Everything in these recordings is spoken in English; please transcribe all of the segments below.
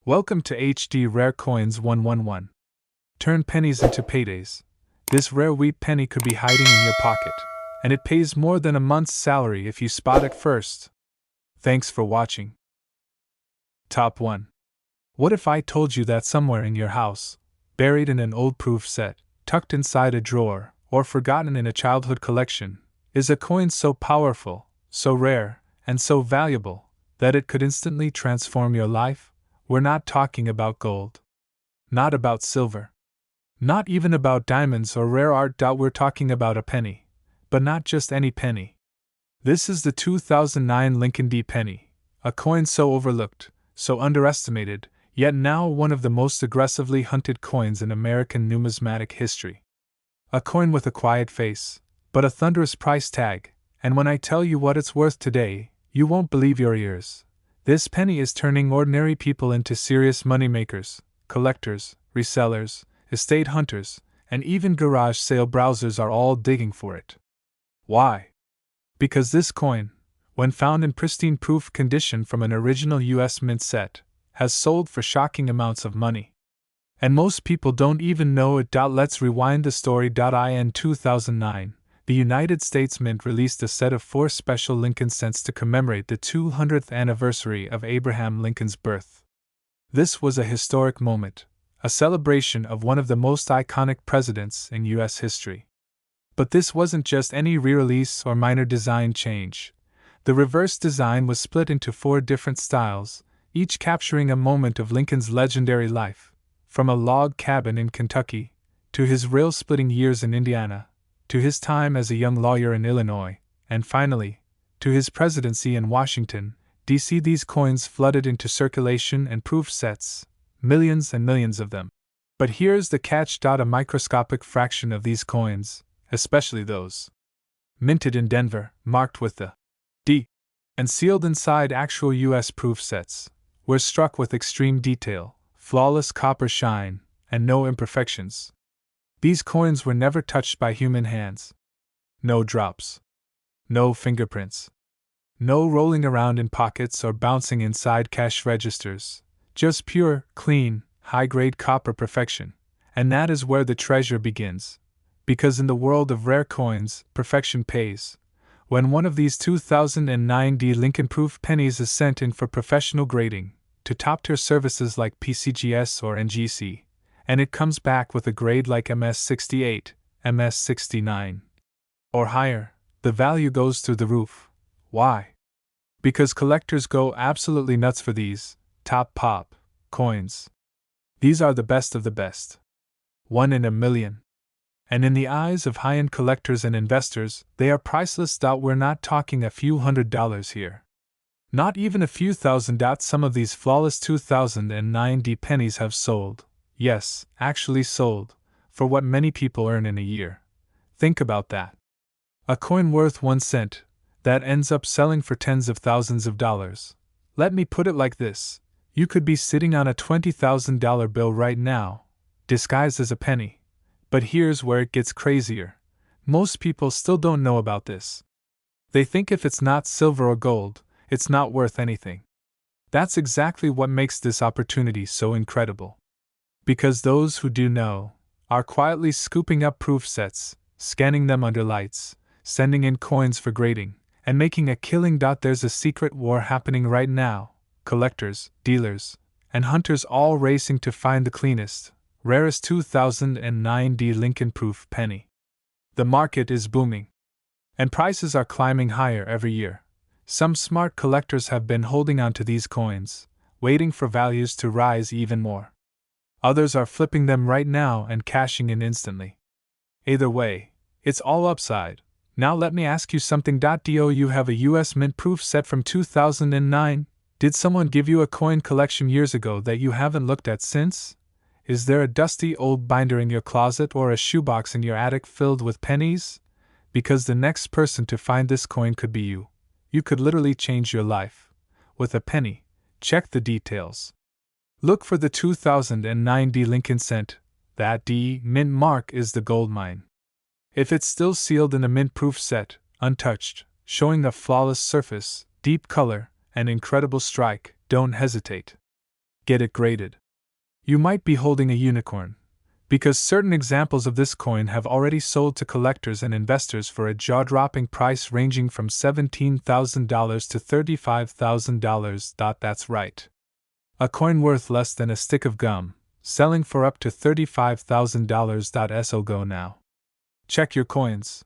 Welcome to HD Rare Coins 111. Turn pennies into paydays. This rare wheat penny could be hiding in your pocket, and it pays more than a month's salary if you spot it first. Thanks for watching. Top 1. What if I told you that somewhere in your house, buried in an old proof set, tucked inside a drawer, or forgotten in a childhood collection, is a coin so powerful, so rare, and so valuable, that it could instantly transform your life? We're not talking about gold. Not about silver. Not even about diamonds or rare art. We're talking about a penny. But not just any penny. This is the 2009 Lincoln D penny, a coin so overlooked, so underestimated, yet now one of the most aggressively hunted coins in American numismatic history. A coin with a quiet face, but a thunderous price tag, and when I tell you what it's worth today, you won't believe your ears. This penny is turning ordinary people into serious moneymakers. Collectors, resellers, estate hunters, and even garage sale browsers are all digging for it. Why? Because this coin, when found in pristine proof condition from an original US Mint set, has sold for shocking amounts of money. And most people don't even know it. Let's rewind the story. In 2009, the United States Mint released a set of 4 special Lincoln cents to commemorate the 200th anniversary of Abraham Lincoln's birth. This was a historic moment, a celebration of one of the most iconic presidents in U.S. history. But this wasn't just any re-release or minor design change. The reverse design was split into 4 different styles, each capturing a moment of Lincoln's legendary life, from a log cabin in Kentucky, to his rail-splitting years in Indiana, to his time as a young lawyer in Illinois, and finally, to his presidency in Washington, D.C. These coins flooded into circulation and proof sets, millions and millions of them. But here's the catch. A microscopic fraction of these coins, especially those minted in Denver, marked with the D, and sealed inside actual U.S. proof sets, were struck with extreme detail, flawless copper shine, and no imperfections. These coins were never touched by human hands. No drops. No fingerprints. No rolling around in pockets or bouncing inside cash registers. Just pure, clean, high-grade copper perfection. And that is where the treasure begins. Because in the world of rare coins, perfection pays. When one of these 2009 D Lincoln Proof pennies is sent in for professional grading, to top-tier services like PCGS or NGC, and it comes back with a grade like MS68, MS69, or higher, the value goes through the roof. Why? Because collectors go absolutely nuts for these top pop coins. These are the best of the best. 1 in a million. And in the eyes of high-end collectors and investors, they are priceless. We're not talking a few $100s here. Not even a few thousand. Some of these flawless 2009 D pennies have sold. Yes, actually sold, for what many people earn in a year. Think about that. A coin worth 1 cent, that ends up selling for tens of thousands of dollars. Let me put it like this. You could be sitting on a $20,000 bill right now, disguised as a penny. But here's where it gets crazier. Most people still don't know about this. They think if it's not silver or gold, it's not worth anything. That's exactly what makes this opportunity so incredible. Because those who do know are quietly scooping up proof sets, scanning them under lights, sending in coins for grading, and making a killing. There's a secret war happening right now. Collectors, dealers, and hunters all racing to find the cleanest, rarest 2009 D Lincoln Proof penny. The market is booming, and prices are climbing higher every year. Some smart collectors have been holding on to these coins, waiting for values to rise even more. Others are flipping them right now and cashing in instantly. Either way, it's all upside. Now let me ask you something. Do you have a US Mint proof set from 2009? Did someone give you a coin collection years ago that you haven't looked at since? Is there a dusty old binder in your closet or a shoebox in your attic filled with pennies? Because the next person to find this coin could be you. You could literally change your life. With a penny, check the details. Look for the 2009 D Lincoln cent. That D mint mark is the gold mine. If it's still sealed in a mint-proof set, untouched, showing a flawless surface, deep color, and incredible strike, don't hesitate. Get it graded. You might be holding a unicorn, because certain examples of this coin have already sold to collectors and investors for a jaw-dropping price ranging from $17,000 to $35,000. That's right. A coin worth less than a stick of gum, selling for up to $35,000. So go now. Check your coins.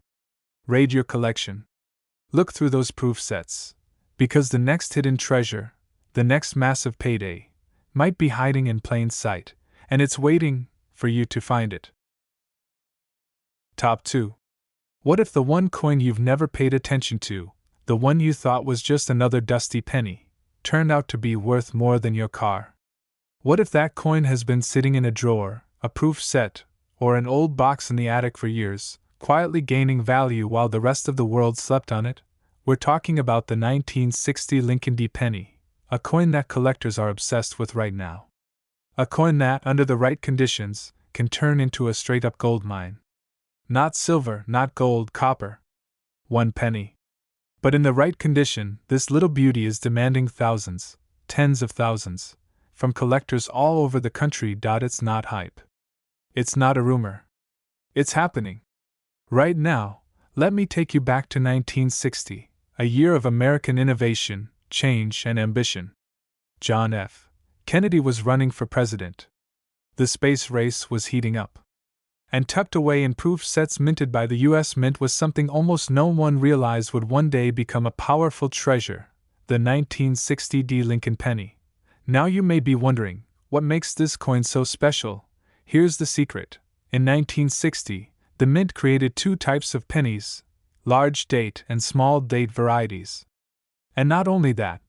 Raid your collection. Look through those proof sets, because the next hidden treasure, the next massive payday, might be hiding in plain sight, and it's waiting for you to find it. Top 2. What if the one coin you've never paid attention to, the one you thought was just another dusty penny, turned out to be worth more than your car? What if that coin has been sitting in a drawer, a proof set, or an old box in the attic for years, quietly gaining value while the rest of the world slept on it? We're talking about the 1960 Lincoln penny, a coin that collectors are obsessed with right now. A coin that, under the right conditions, can turn into a straight-up gold mine. Not silver, not gold, copper. 1 penny. But in the right condition, this little beauty is demanding thousands, tens of thousands, from collectors all over the country. It's not hype. It's not a rumor. It's happening. Right now, let me take you back to 1960, a year of American innovation, change, and ambition. John F. Kennedy was running for president. The space race was heating up. And tucked away in proof sets minted by the U.S. Mint was something almost no one realized would one day become a powerful treasure, the 1960 Lincoln penny. Now you may be wondering, what makes this coin so special? Here's the secret. In 1960, the Mint created 2 types of pennies, large date and small date varieties. And not only that,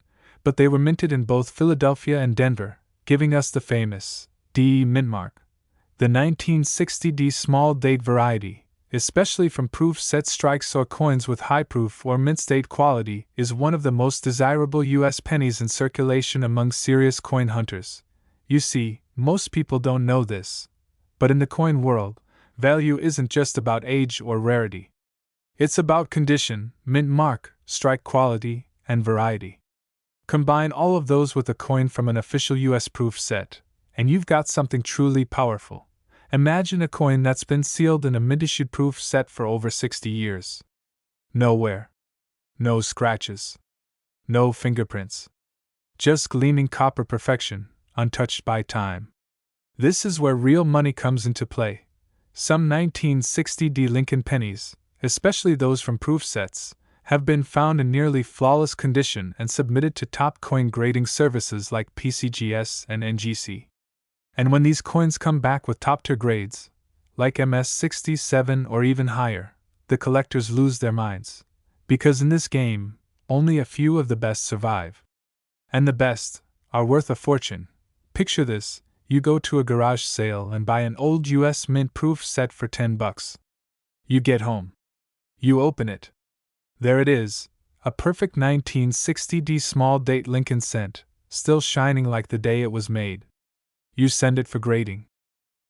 but they were minted in both Philadelphia and Denver, giving us the famous D mint mark. The 1960 small date variety, especially from proof set strikes or coins with high proof or mint state quality, is one of the most desirable U.S. pennies in circulation among serious coin hunters. You see, most people don't know this, but in the coin world, value isn't just about age or rarity. It's about condition, mint mark, strike quality, and variety. Combine all of those with a coin from an official U.S. proof set, and you've got something truly powerful. Imagine a coin that's been sealed in a mint-issued proof set for over 60 years. No wear. No scratches. No fingerprints. Just gleaming copper perfection, untouched by time. This is where real money comes into play. Some 1960 Lincoln pennies, especially those from proof sets, have been found in nearly flawless condition and submitted to top coin grading services like PCGS and NGC. And when these coins come back with top-tier grades, like MS-67 or even higher, the collectors lose their minds. Because in this game, only a few of the best survive. And the best are worth a fortune. Picture this: you go to a garage sale and buy an old US Mint proof set for $10. You get home. You open it. There it is, a perfect 1960 small date Lincoln cent, still shining like the day it was made. You send it for grading.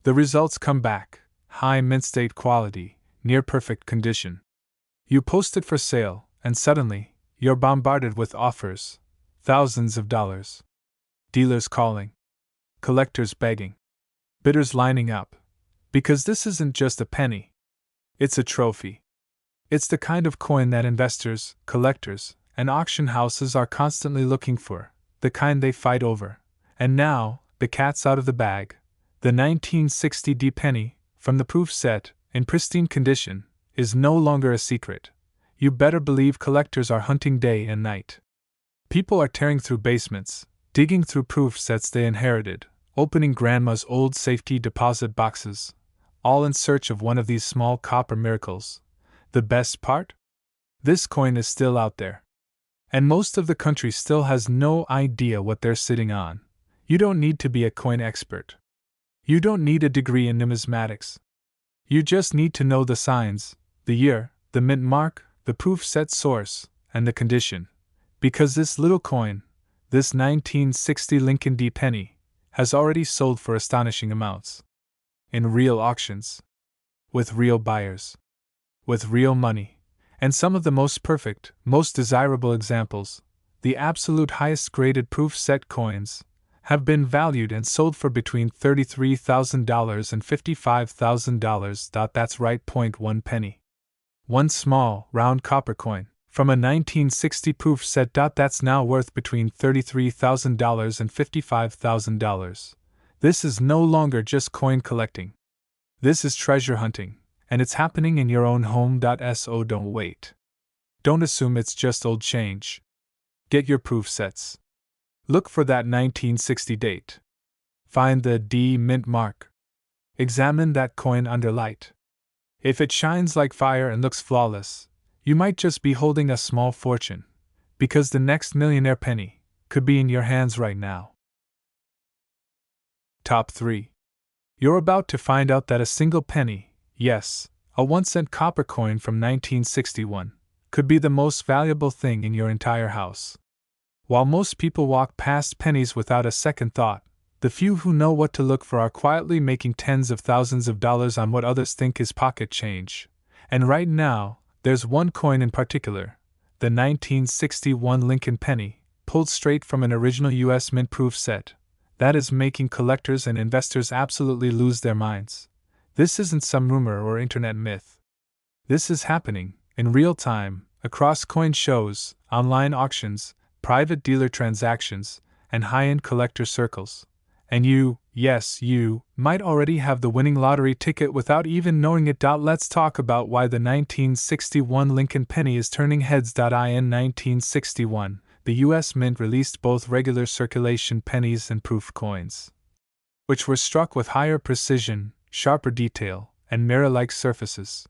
The results come back: high mint state quality, near perfect condition. You post it for sale, and suddenly, you're bombarded with offers, thousands of dollars. Dealers calling. Collectors begging. Bidders lining up. Because this isn't just a penny. It's a trophy. It's the kind of coin that investors, collectors, and auction houses are constantly looking for, the kind they fight over. And now, the cat's out of the bag. The 1960 penny, from the proof set, in pristine condition, is no longer a secret. You better believe collectors are hunting day and night. People are tearing through basements, digging through proof sets they inherited, opening grandma's old safety deposit boxes, all in search of one of these small copper miracles. The best part? This coin is still out there. And most of the country still has no idea what they're sitting on. You don't need to be a coin expert. You don't need a degree in numismatics. You just need to know the signs, the year, the mint mark, the proof set source, and the condition. Because this little coin, this 1960 Lincoln penny, has already sold for astonishing amounts. In real auctions. With real buyers. With real money. And some of the most perfect, most desirable examples, the absolute highest graded proof set coins, have been valued and sold for between $33,000 and $55,000. That's right. 1 penny. One small, round copper coin, from a 1960 proof set. That's now worth between $33,000 and $55,000. This is no longer just coin collecting. This is treasure hunting, and it's happening in your own home. So don't wait. Don't assume it's just old change. Get your proof sets. Look for that 1960 date. Find the D mint mark. Examine that coin under light. If it shines like fire and looks flawless, you might just be holding a small fortune, because the next millionaire penny could be in your hands right now. Top 3. You're about to find out that a single penny, yes, a 1-cent copper coin from 1961, could be the most valuable thing in your entire house. While most people walk past pennies without a second thought, the few who know what to look for are quietly making tens of thousands of dollars on what others think is pocket change. And right now, there's one coin in particular, the 1961 Lincoln penny, pulled straight from an original U.S. mint proof set, that is making collectors and investors absolutely lose their minds. This isn't some rumor or internet myth. This is happening, in real time, across coin shows, online auctions, private dealer transactions, and high-end collector circles. And you, yes, you, might already have the winning lottery ticket without even knowing it. Let's talk about why the 1961 Lincoln penny is turning heads. In 1961, the U.S. Mint released both regular circulation pennies and proof coins, which were struck with higher precision, sharper detail, and mirror-like surfaces.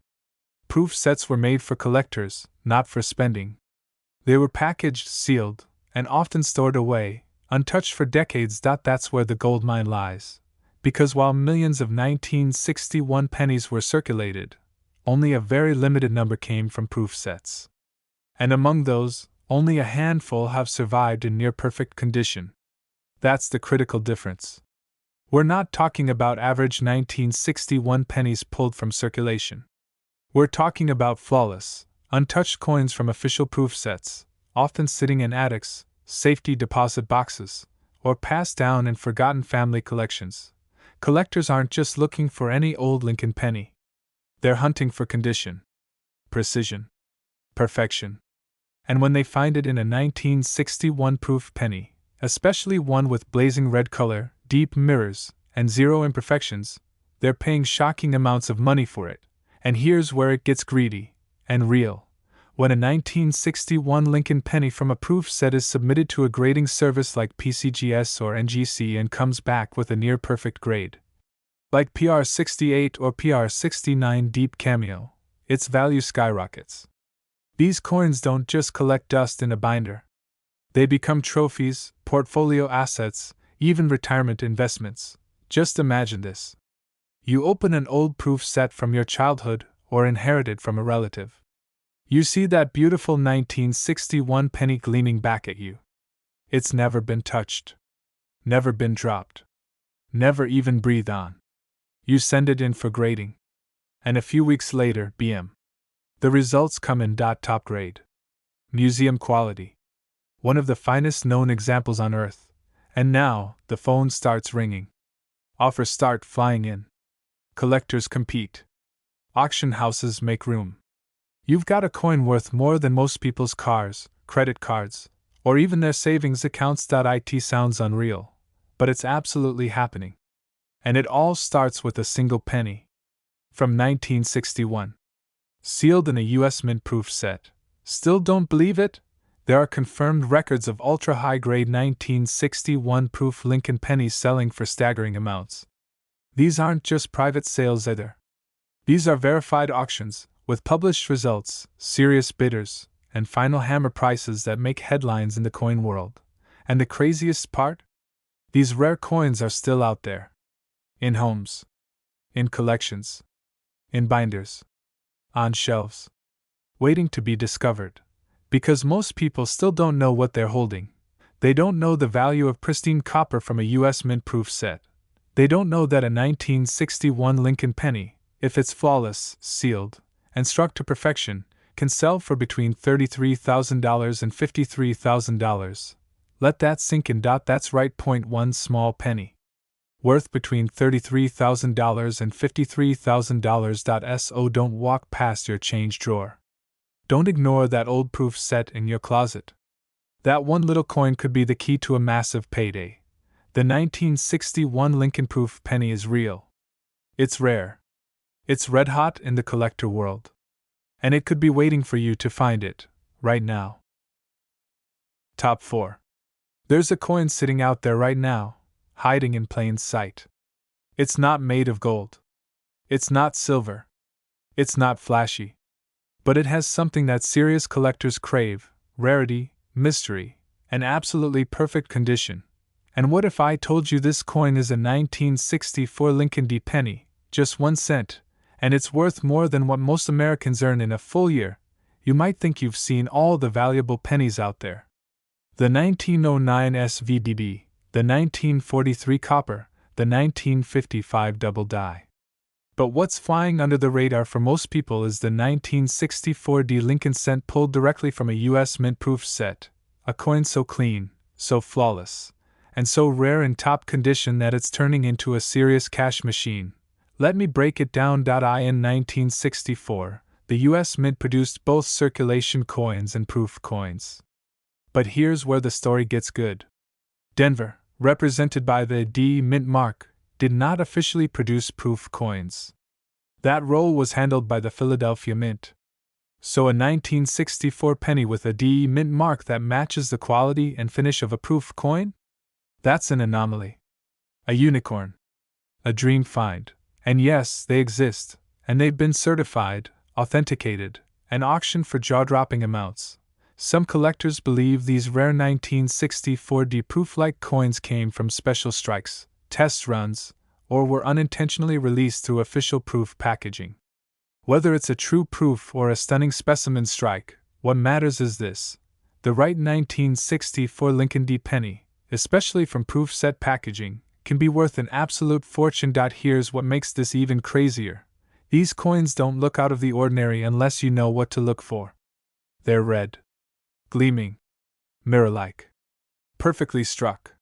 Proof sets were made for collectors, not for spending. They were packaged, sealed, and often stored away, untouched for decades. That's where the gold mine lies. Because while millions of 1961 pennies were circulated, only a very limited number came from proof sets. And among those, only a handful have survived in near-perfect condition. That's the critical difference. We're not talking about average 1961 pennies pulled from circulation. We're talking about flawless, untouched coins from official proof sets, often sitting in attics, safety deposit boxes, or passed down in forgotten family collections. Collectors aren't just looking for any old Lincoln penny. They're hunting for condition, precision, perfection. And when they find it in a 1961 proof penny, especially one with blazing red color, deep mirrors, and zero imperfections, they're paying shocking amounts of money for it. And here's where it gets greedy and real. When a 1961 Lincoln penny from a proof set is submitted to a grading service like PCGS or NGC and comes back with a near-perfect grade, like PR68 or PR69 Deep Cameo, its value skyrockets. These coins don't just collect dust in a binder. They become trophies, portfolio assets, even retirement investments. Just imagine this. You open an old proof set from your childhood or inherited from a relative. You see that beautiful 1961 penny gleaming back at you. It's never been touched, never been dropped, never even breathed on. You send it in for grading. And a few weeks later, BM. The results come in top grade. Museum quality. One of the finest known examples on Earth. And now, the phone starts ringing. Offers start flying in. Collectors compete. Auction houses make room. You've got a coin worth more than most people's cars, credit cards, or even their savings accounts. It sounds unreal, but it's absolutely happening. And it all starts with a single penny. From 1961. Sealed in a U.S. Mint proof set. Still don't believe it? There are confirmed records of ultra-high-grade 1961 proof Lincoln pennies selling for staggering amounts. These aren't just private sales either. These are verified auctions, with published results, serious bidders, and final hammer prices that make headlines in the coin world. And the craziest part? These rare coins are still out there. In homes. In collections. In binders. On shelves. Waiting to be discovered. Because most people still don't know what they're holding. They don't know the value of pristine copper from a U.S. Mint proof set. They don't know that a 1961 Lincoln penny, if it's flawless, sealed, and struck to perfection, can sell for between $33,000 and $53,000. Let that sink in. That's right. Point one small penny. Worth between $33,000 and $53,000. So don't walk past your change drawer. Don't ignore that old proof set in your closet. That one little coin could be the key to a massive payday. The 1961 Lincoln proof penny is real. It's rare. It's red hot in the collector world. And it could be waiting for you to find it, right now. Top 4. There's a coin sitting out there right now, hiding in plain sight. It's not made of gold. It's not silver. It's not flashy. But it has something that serious collectors crave: rarity, mystery, and absolutely perfect condition. And what if I told you this coin is a 1964 Lincoln D penny, just 1 cent, and it's worth more than what most Americans earn in a full year? You might think you've seen all the valuable pennies out there. The 1909 SVDB, the 1943 copper, the 1955 double die. But what's flying under the radar for most people is the 1964 D Lincoln cent pulled directly from a U.S. mint-proof set, a coin so clean, so flawless, and so rare in top condition that it's turning into a serious cash machine. Let me break it down. In 1964, the U.S. Mint produced both circulation coins and proof coins. But here's where the story gets good. Denver, represented by the D Mint mark, did not officially produce proof coins. That role was handled by the Philadelphia Mint. So a 1964 penny with a D Mint mark that matches the quality and finish of a proof coin? That's an anomaly. A unicorn. A dream find. And yes, they exist, and they've been certified, authenticated, and auctioned for jaw-dropping amounts. Some collectors believe these rare 1964 D proof-like coins came from special strikes, test runs, or were unintentionally released through official proof packaging. Whether it's a true proof or a stunning specimen strike, what matters is this: the right 1964 Lincoln D penny, especially from proof set packaging, can be worth an absolute fortune. Here's what makes this even crazier: these coins don't look out of the ordinary unless you know what to look for. They're red, gleaming, mirror-like, perfectly struck.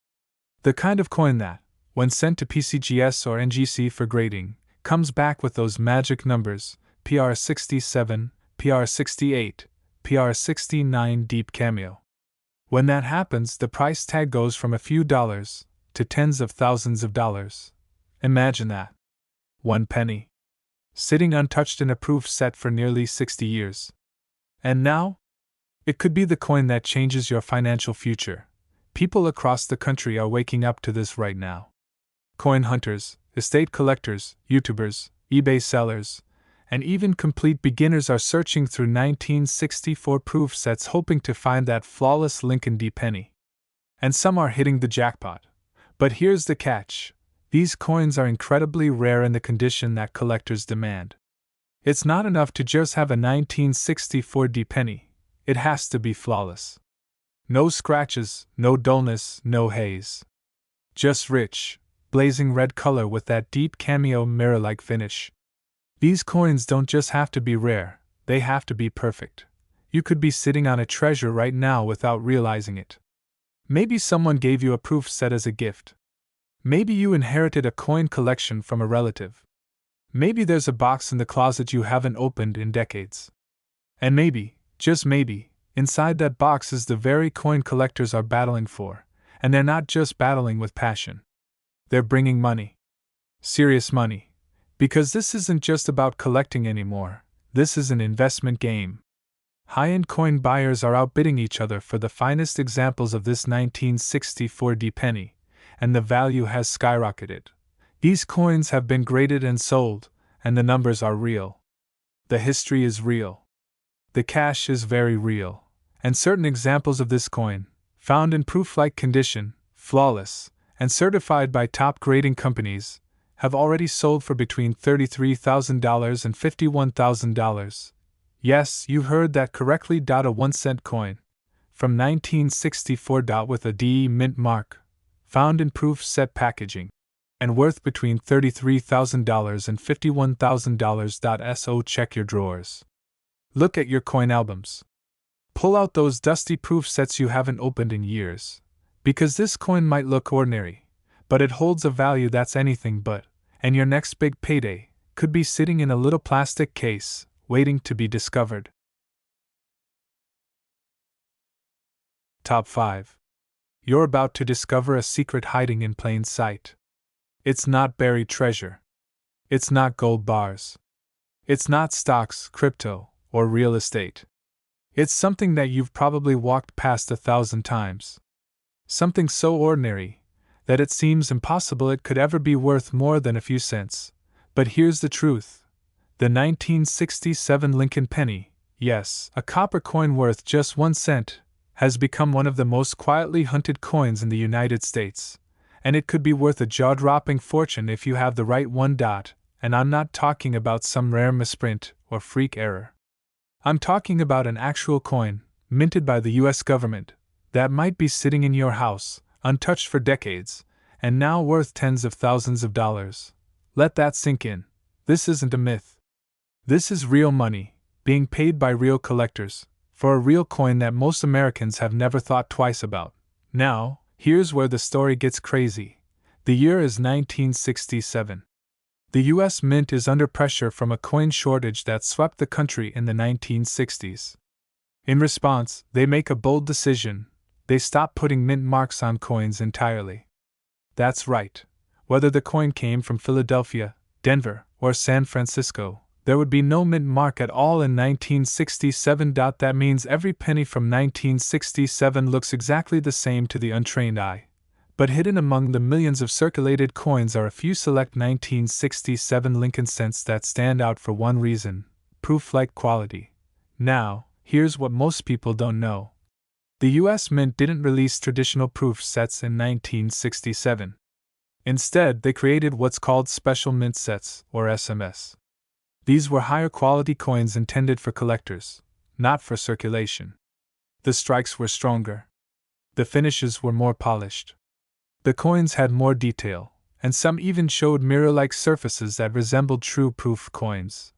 The kind of coin that, when sent to PCGS or NGC for grading, comes back with those magic numbers: PR67, PR68, PR69 deep cameo. When that happens, the price tag goes from a few dollars to tens of thousands of dollars. Imagine that. 1 penny. Sitting untouched in a proof set for nearly 60 years. And now? It could be the coin that changes your financial future. People across the country are waking up to this right now. Coin hunters, estate collectors, YouTubers, eBay sellers, and even complete beginners are searching through 1964 proof sets hoping to find that flawless Lincoln D penny. And some are hitting the jackpot. But here's the catch: these coins are incredibly rare in the condition that collectors demand. It's not enough to just have a 1964 D penny, it has to be flawless. No scratches, no dullness, no haze. Just rich, blazing red color with that deep cameo mirror-like finish. These coins don't just have to be rare, they have to be perfect. You could be sitting on a treasure right now without realizing it. Maybe someone gave you a proof set as a gift. Maybe you inherited a coin collection from a relative. Maybe there's a box in the closet you haven't opened in decades. And maybe, just maybe, inside that box is the very coin collectors are battling for, and they're not just battling with passion. They're bringing money. Serious money. Because this isn't just about collecting anymore, this is an investment game. High-end coin buyers are outbidding each other for the finest examples of this 1964 D penny, and the value has skyrocketed. These coins have been graded and sold, and the numbers are real. The history is real. The cash is very real. And certain examples of this coin, found in proof-like condition, flawless, and certified by top grading companies, have already sold for between $33,000 and $51,000. Yes, you heard that correctly. A 1 cent coin, from 1964. With a D Mint mark, found in proof set packaging, and worth between $33,000 and $51,000. So check your drawers. Look at your coin albums. Pull out those dusty proof sets you haven't opened in years. Because this coin might look ordinary, but it holds a value that's anything but, and your next big payday could be sitting in a little plastic case, waiting to be discovered. Top 5. You're about to discover a secret hiding in plain sight. It's not buried treasure. It's not gold bars. It's not stocks, crypto, or real estate. It's something that you've probably walked past 1,000 times. Something so ordinary that it seems impossible it could ever be worth more than a few cents. But here's the truth. The 1967 Lincoln penny, yes, a copper coin worth just 1 cent, has become one of the most quietly hunted coins in the United States, and it could be worth a jaw-dropping fortune if you have the right one. And I'm not talking about some rare misprint or freak error. I'm talking about an actual coin, minted by the US government, that might be sitting in your house, untouched for decades, and now worth tens of thousands of dollars. Let that sink in. This isn't a myth. This is real money, being paid by real collectors, for a real coin that most Americans have never thought twice about. Now, here's where the story gets crazy. The year is 1967. The U.S. Mint is under pressure from a coin shortage that swept the country in the 1960s. In response, they make a bold decision. They stop putting mint marks on coins entirely. That's right. Whether the coin came from Philadelphia, Denver, or San Francisco, there would be no mint mark at all in 1967. That means every penny from 1967 looks exactly the same to the untrained eye. But hidden among the millions of circulated coins are a few select 1967 Lincoln cents that stand out for one reason: proof-like quality. Now, here's what most people don't know. The US Mint didn't release traditional proof sets in 1967. Instead, they created what's called special mint sets, or SMS. These were higher quality coins intended for collectors, not for circulation. The strikes were stronger. The finishes were more polished. The coins had more detail, and some even showed mirror-like surfaces that resembled true proof coins.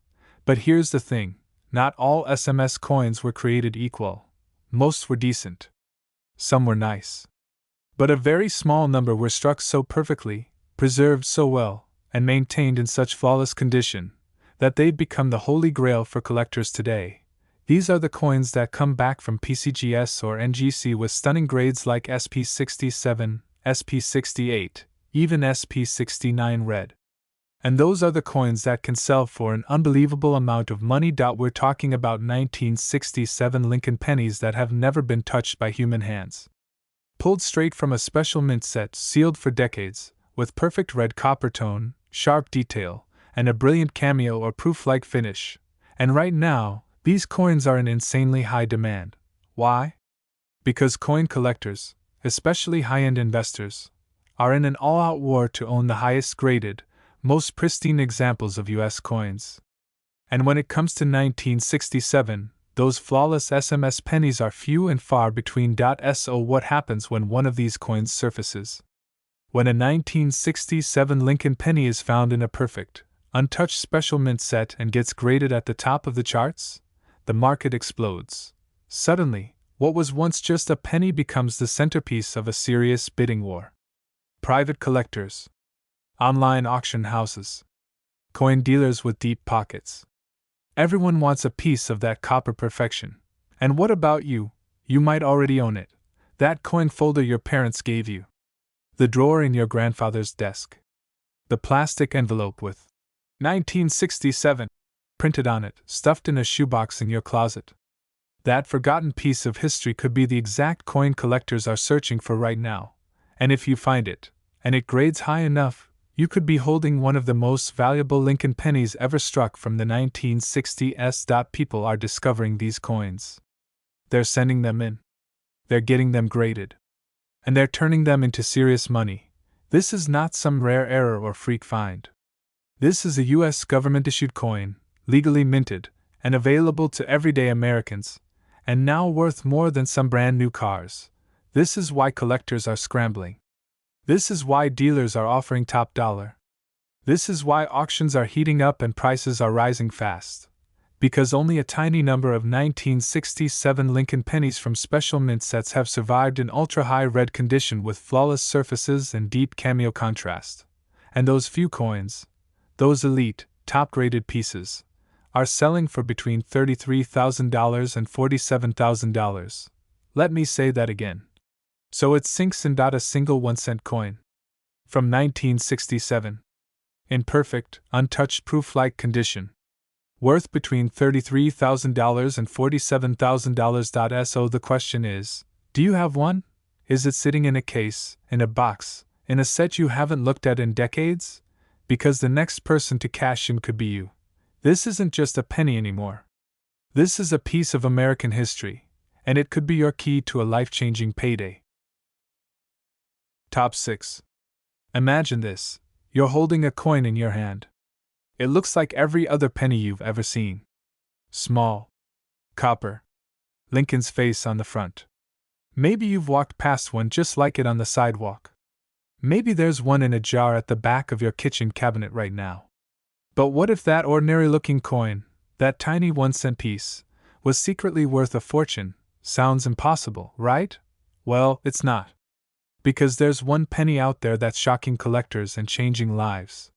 But here's the thing, not all SMS coins were created equal. Most were decent. Some were nice. But a very small number were struck so perfectly, preserved so well, and maintained in such flawless condition, that they've become the holy grail for collectors today. These are the coins that come back from PCGS or NGC with stunning grades like SP67, SP68, even SP69 red. And those are the coins that can sell for an unbelievable amount of money. We're talking about 1967 Lincoln pennies that have never been touched by human hands. Pulled straight from a special mint set sealed for decades, with perfect red copper tone, sharp detail, and a brilliant cameo or proof-like finish. And right now, these coins are in insanely high demand. Why? Because coin collectors, especially high-end investors, are in an all-out war to own the highest graded, most pristine examples of US coins. And when it comes to 1967, those flawless SMS pennies are few and far between. So what happens when one of these coins surfaces? When a 1967 Lincoln penny is found in a perfect, untouched special mint set and gets graded at the top of the charts, the market explodes. Suddenly, what was once just a penny becomes the centerpiece of a serious bidding war. Private collectors, online auction houses, coin dealers with deep pockets. Everyone wants a piece of that copper perfection. And what about you? You might already own it. That coin folder your parents gave you. The drawer in your grandfather's desk. The plastic envelope with 1967 printed on it, stuffed in a shoebox in your closet. That forgotten piece of history could be the exact coin collectors are searching for right now. And if you find it, and it grades high enough, you could be holding one of the most valuable Lincoln pennies ever struck from the 1960s. People are discovering these coins. They're sending them in. They're getting them graded. And they're turning them into serious money. This is not some rare error or freak find. This is a US government-issued coin, legally minted, and available to everyday Americans, and now worth more than some brand new cars. This is why collectors are scrambling. This is why dealers are offering top dollar. This is why auctions are heating up and prices are rising fast. Because only a tiny number of 1967 Lincoln pennies from special mint sets have survived in ultra-high red condition with flawless surfaces and deep cameo contrast. And those few coins, those elite, top-graded pieces, are selling for between $33,000 and $47,000. Let me say that again. So it sinks in. A single 1-cent coin. From 1967. In perfect, untouched proof-like condition. Worth between $33,000 and $47,000. So the question is, do you have one? Is it sitting in a case, in a box, in a set you haven't looked at in decades? Because the next person to cash in could be you. This isn't just a penny anymore. This is a piece of American history, and it could be your key to a life-changing payday. Top 6. Imagine this. You're holding a coin in your hand. It looks like every other penny you've ever seen. Small. Copper. Lincoln's face on the front. Maybe you've walked past one just like it on the sidewalk. Maybe there's one in a jar at the back of your kitchen cabinet right now. But what if that ordinary-looking coin, that tiny 1-cent piece, was secretly worth a fortune? Sounds impossible, right? Well, it's not. Because there's one penny out there that's shocking collectors and changing lives.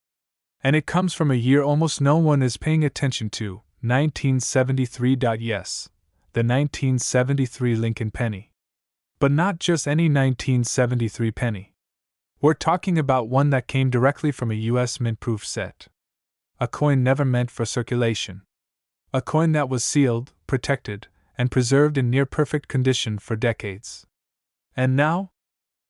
And it comes from a year almost no one is paying attention to, 1973. Yes, the 1973 Lincoln penny. But not just any 1973 penny. We're talking about one that came directly from a U.S. mint-proof set. A coin never meant for circulation. A coin that was sealed, protected, and preserved in near-perfect condition for decades. And now?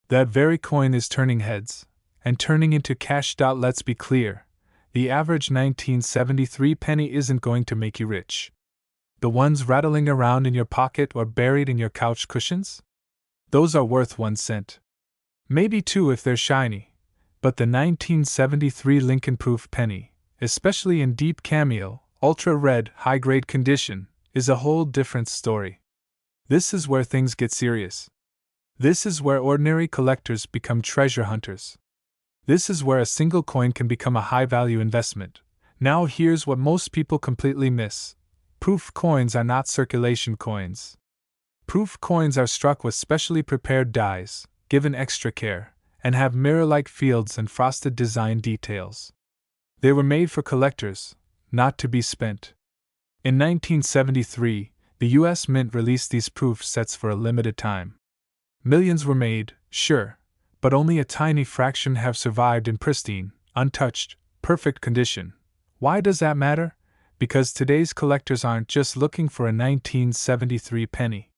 That very coin is turning heads, and turning into cash. Let's be clear, the average 1973 penny isn't going to make you rich. The ones rattling around in your pocket or buried in your couch cushions? Those are worth 1 cent. Maybe 2 if they're shiny. But the 1973 Lincoln-proof penny, especially in deep cameo, ultra-red, high-grade condition, is a whole different story. This is where things get serious. This is where ordinary collectors become treasure hunters. This is where a single coin can become a high-value investment. Now here's what most people completely miss. Proof coins are not circulation coins. Proof coins are struck with specially prepared dies, given extra care, and have mirror-like fields and frosted design details. They were made for collectors, not to be spent. In 1973, the U.S. Mint released these proof sets for a limited time. Millions were made, sure, but only a tiny fraction have survived in pristine, untouched, perfect condition. Why does that matter? Because today's collectors aren't just looking for a 1973 penny.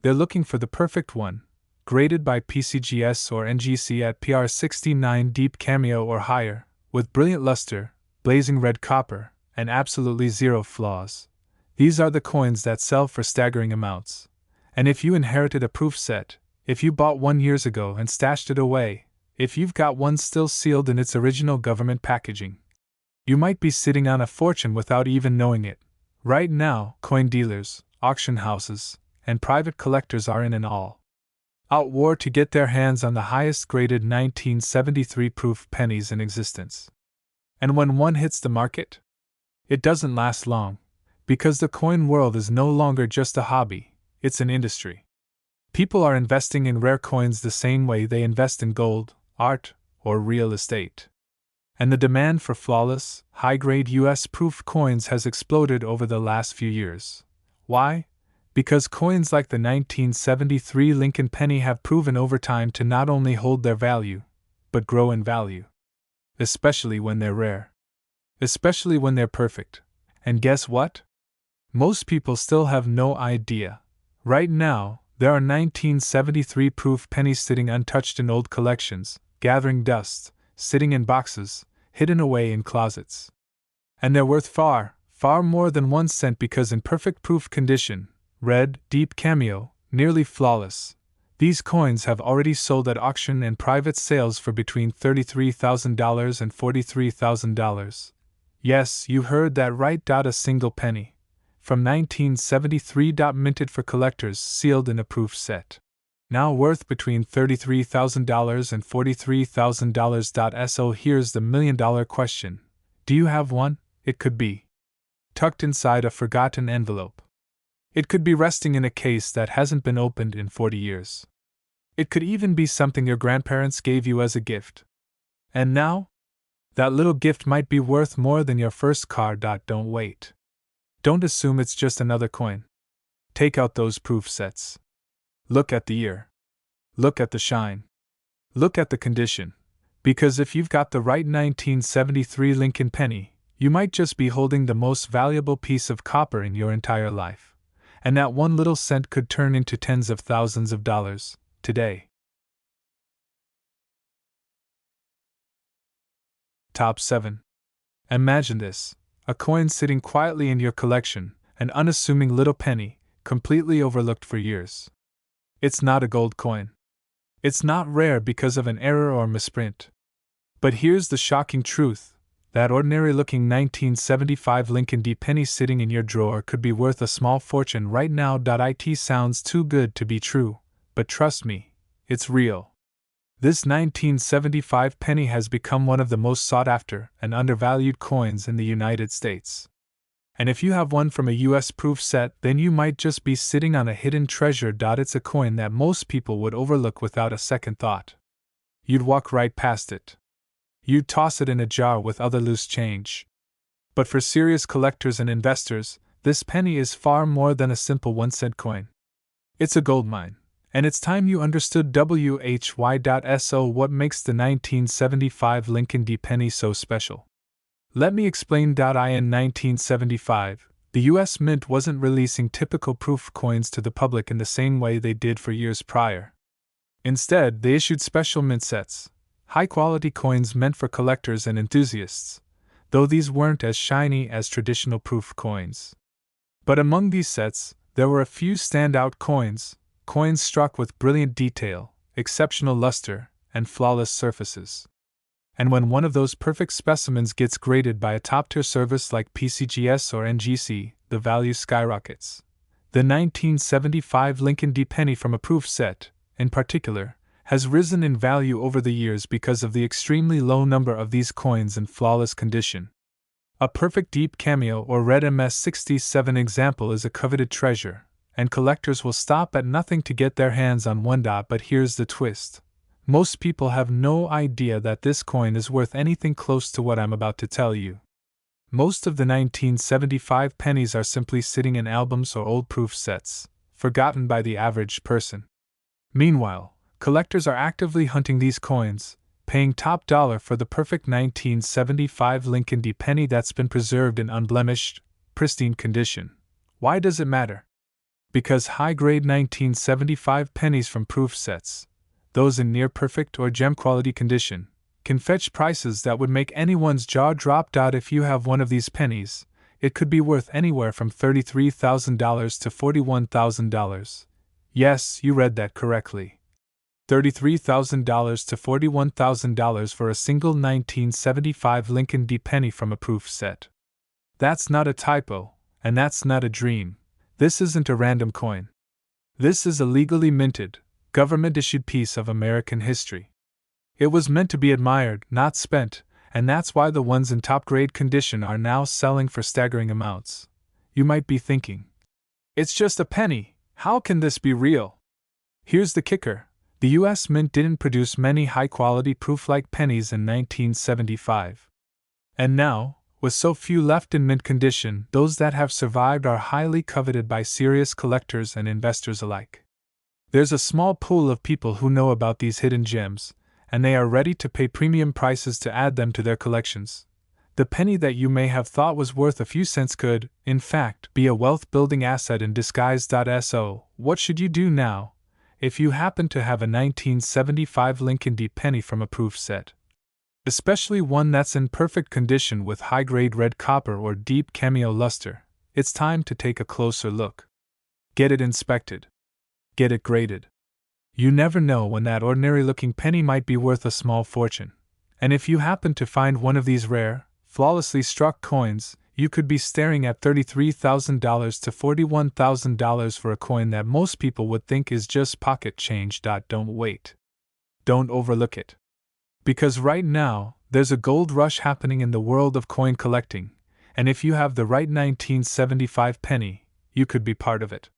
They're looking for the perfect one, graded by PCGS or NGC at PR69 deep cameo or higher, with brilliant luster, blazing red copper, and absolutely zero flaws. These are the coins that sell for staggering amounts. And if you inherited a proof set, if you bought one years ago and stashed it away, if you've got one still sealed in its original government packaging, you might be sitting on a fortune without even knowing it. Right now, coin dealers, auction houses, and private collectors are in an all-out war to get their hands on the highest graded 1973 proof pennies in existence. And when one hits the market, it doesn't last long, because the coin world is no longer just a hobby, it's an industry. People are investing in rare coins the same way they invest in gold, art, or real estate. And the demand for flawless, high-grade U.S. proof coins has exploded over the last few years. Why? Because coins like the 1973 Lincoln penny have proven over time to not only hold their value, but grow in value. Especially when they're rare. Especially when they're perfect. And guess what? Most people still have no idea. Right now, there are 1973 proof pennies sitting untouched in old collections, gathering dust, sitting in boxes, hidden away in closets. And they're worth far, far more than 1 cent because in perfect proof condition, red, deep cameo, nearly flawless, these coins have already sold at auction and private sales for between $33,000 and $43,000. Yes, you heard that right. A single penny. From 1973. Minted for collectors, sealed in a proof set. Now worth between $33,000 and $43,000. So here's the $1 million question. Do you have one? It could be tucked inside a forgotten envelope. It could be resting in a case that hasn't been opened in 40 years. It could even be something your grandparents gave you as a gift. And now? That little gift might be worth more than your first car. Don't wait. Don't assume it's just another coin. Take out those proof sets. Look at the year. Look at the shine. Look at the condition. Because if you've got the right 1973 Lincoln penny, you might just be holding the most valuable piece of copper in your entire life. And that one little cent could turn into tens of thousands of dollars today. Top 7. Imagine this: a coin sitting quietly in your collection, an unassuming little penny, completely overlooked for years. It's not a gold coin. It's not rare because of an error or misprint. But here's the shocking truth: that ordinary-looking 1975 Lincoln D penny sitting in your drawer could be worth a small fortune right now. It sounds too good to be true, but trust me, it's real. This 1975 penny has become one of the most sought-after and undervalued coins in the United States. And if you have one from a U.S. proof set, then you might just be sitting on a hidden treasure. It's a coin that most people would overlook without a second thought. You'd walk right past it. You'd toss it in a jar with other loose change. But for serious collectors and investors, this penny is far more than a simple 1-cent coin. It's a gold mine. And it's time you understood why.so what makes the 1975 Lincoln D penny so special. Let me explain. In 1975, the U.S. Mint wasn't releasing typical proof coins to the public in the same way they did for years prior. Instead, they issued special mint sets, high-quality coins meant for collectors and enthusiasts, though these weren't as shiny as traditional proof coins. But among these sets, there were a few standout coins struck with brilliant detail, exceptional luster, and flawless surfaces. And when one of those perfect specimens gets graded by a top-tier service like PCGS or NGC, the value skyrockets. The 1975 Lincoln D penny from a proof set, in particular, has risen in value over the years because of the extremely low number of these coins in flawless condition. A perfect deep cameo or red MS-67 example is a coveted treasure, and collectors will stop at nothing to get their hands on one. But here's the twist: most people have no idea that this coin is worth anything close to what I'm about to tell you. Most of the 1975 pennies are simply sitting in albums or old proof sets, forgotten by the average person. Meanwhile, collectors are actively hunting these coins, paying top dollar for the perfect 1975 Lincoln D penny that's been preserved in unblemished, pristine condition. Why does it matter? Because high-grade 1975 pennies from proof sets, those in near-perfect or gem-quality condition, can fetch prices that would make anyone's jaw drop. If you have one of these pennies, it could be worth anywhere from $33,000 to $41,000. Yes, you read that correctly. $33,000 to $41,000 for a single 1975 Lincoln D penny from a proof set. That's not a typo, and that's not a dream. This isn't a random coin. This is a legally minted, government-issued piece of American history. It was meant to be admired, not spent, and that's why the ones in top-grade condition are now selling for staggering amounts. You might be thinking, it's just a penny, how can this be real? Here's the kicker: the U.S. Mint didn't produce many high-quality proof-like pennies in 1975. And now, with so few left in mint condition, those that have survived are highly coveted by serious collectors and investors alike. There's a small pool of people who know about these hidden gems, and they are ready to pay premium prices to add them to their collections. The penny that you may have thought was worth a few cents could, in fact, be a wealth-building asset in disguise. So, what should you do now, if you happen to have a 1975 Lincoln D penny from a proof set? Especially one that's in perfect condition with high-grade red copper or deep cameo luster, it's time to take a closer look. Get it inspected. Get it graded. You never know when that ordinary-looking penny might be worth a small fortune. And if you happen to find one of these rare, flawlessly struck coins, you could be staring at $33,000 to $41,000 for a coin that most people would think is just pocket change. Don't wait. Don't overlook it. Because right now, there's a gold rush happening in the world of coin collecting, And if you have the right 1975 penny, you could be part of it.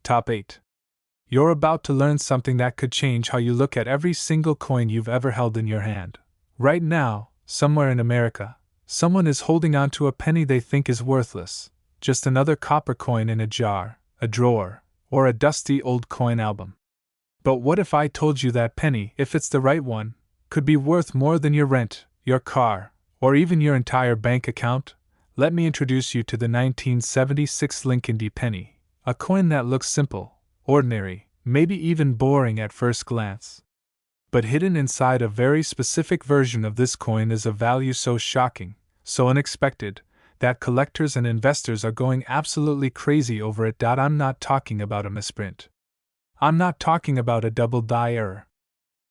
Top 8. You're about to learn something that could change how you look at every single coin you've ever held in your hand. Right now, somewhere in America, someone is holding on to a penny they think is worthless, just another copper coin in a jar, a drawer, or a dusty old coin album. But what if I told you that penny, if it's the right one, could be worth more than your rent, your car, or even your entire bank account? Let me introduce you to the 1976 Lincoln penny, a coin that looks simple, ordinary, maybe even boring at first glance. But hidden inside a very specific version of this coin is a value so shocking, so unexpected, that collectors and investors are going absolutely crazy over it. I'm not talking about a misprint. I'm not talking about a double die error.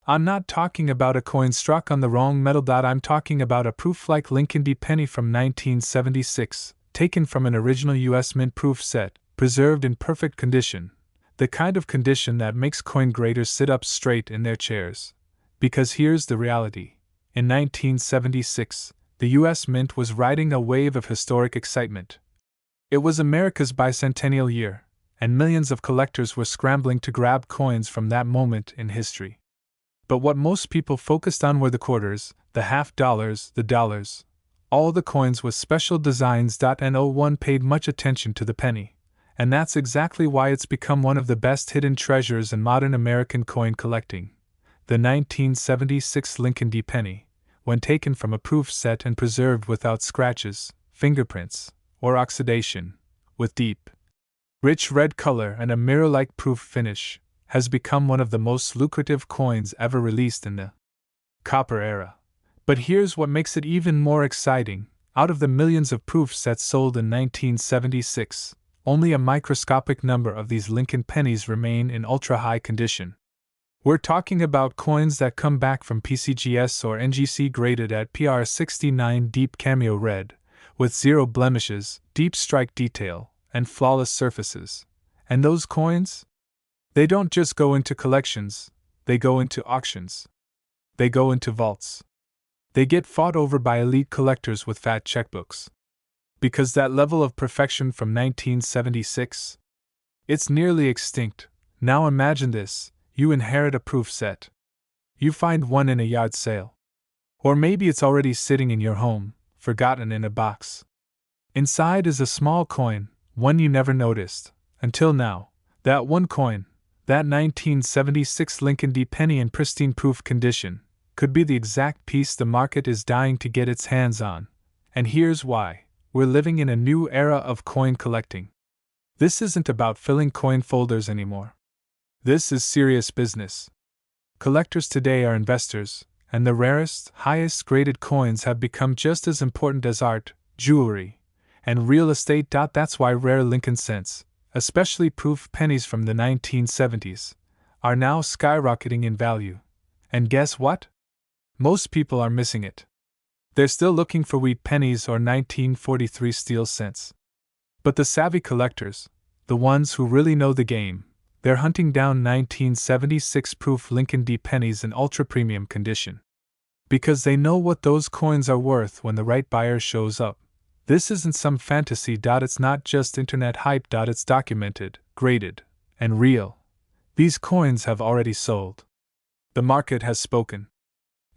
I'm not talking about a coin struck on the wrong metal. I'm talking about a proof like Lincoln penny from 1976, taken from an original U.S. Mint proof set, preserved in perfect condition. The kind of condition that makes coin graders sit up straight in their chairs. Because here's the reality. In 1976, the U.S. Mint was riding a wave of historic excitement. It was America's bicentennial year, and millions of collectors were scrambling to grab coins from that moment in history. But what most people focused on were the quarters, the half dollars, the dollars. All the coins with special designs. No one paid much attention to the penny. And that's exactly why it's become one of the best hidden treasures in modern American coin collecting. The 1976 Lincoln penny, when taken from a proof set and preserved without scratches, fingerprints, or oxidation, with deep, rich red color and a mirror-like proof finish, has become one of the most lucrative coins ever released in the copper era. But here's what makes it even more exciting. Out of the millions of proof sets sold in 1976, only a microscopic number of these Lincoln pennies remain in ultra-high condition. We're talking about coins that come back from PCGS or NGC graded at PR69 deep cameo red, with zero blemishes, deep strike detail, and flawless surfaces. And those coins? They don't just go into collections, they go into auctions. They go into vaults. They get fought over by elite collectors with fat checkbooks. Because that level of perfection from 1976? It's nearly extinct. Now imagine this, you inherit a proof set. You find one in a yard sale. Or maybe it's already sitting in your home, forgotten in a box. Inside is a small coin, one you never noticed, until now. That one coin, that 1976 Lincoln penny in pristine proof condition, could be the exact piece the market is dying to get its hands on. And here's why. We're living in a new era of coin collecting. This isn't about filling coin folders anymore. This is serious business. Collectors today are investors, and the rarest, highest graded coins have become just as important as art, jewelry, and real estate. That's why rare Lincoln cents, especially proof pennies from the 1970s, are now skyrocketing in value. And guess what? Most people are missing it. They're still looking for wheat pennies or 1943 steel cents. But the savvy collectors, the ones who really know the game, they're hunting down 1976 proof Lincoln pennies in ultra-premium condition. Because they know what those coins are worth when the right buyer shows up. This isn't some fantasy. It's not just internet hype. It's documented, graded, and real. These coins have already sold. The market has spoken.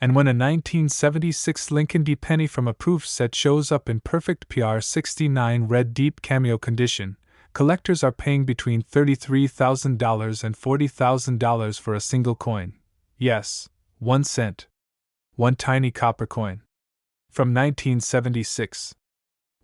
And when a 1976 Lincoln penny from a proof set shows up in perfect PR69 red deep cameo condition, collectors are paying between $33,000 and $40,000 for a single coin. Yes, 1 cent. One tiny copper coin. From 1976.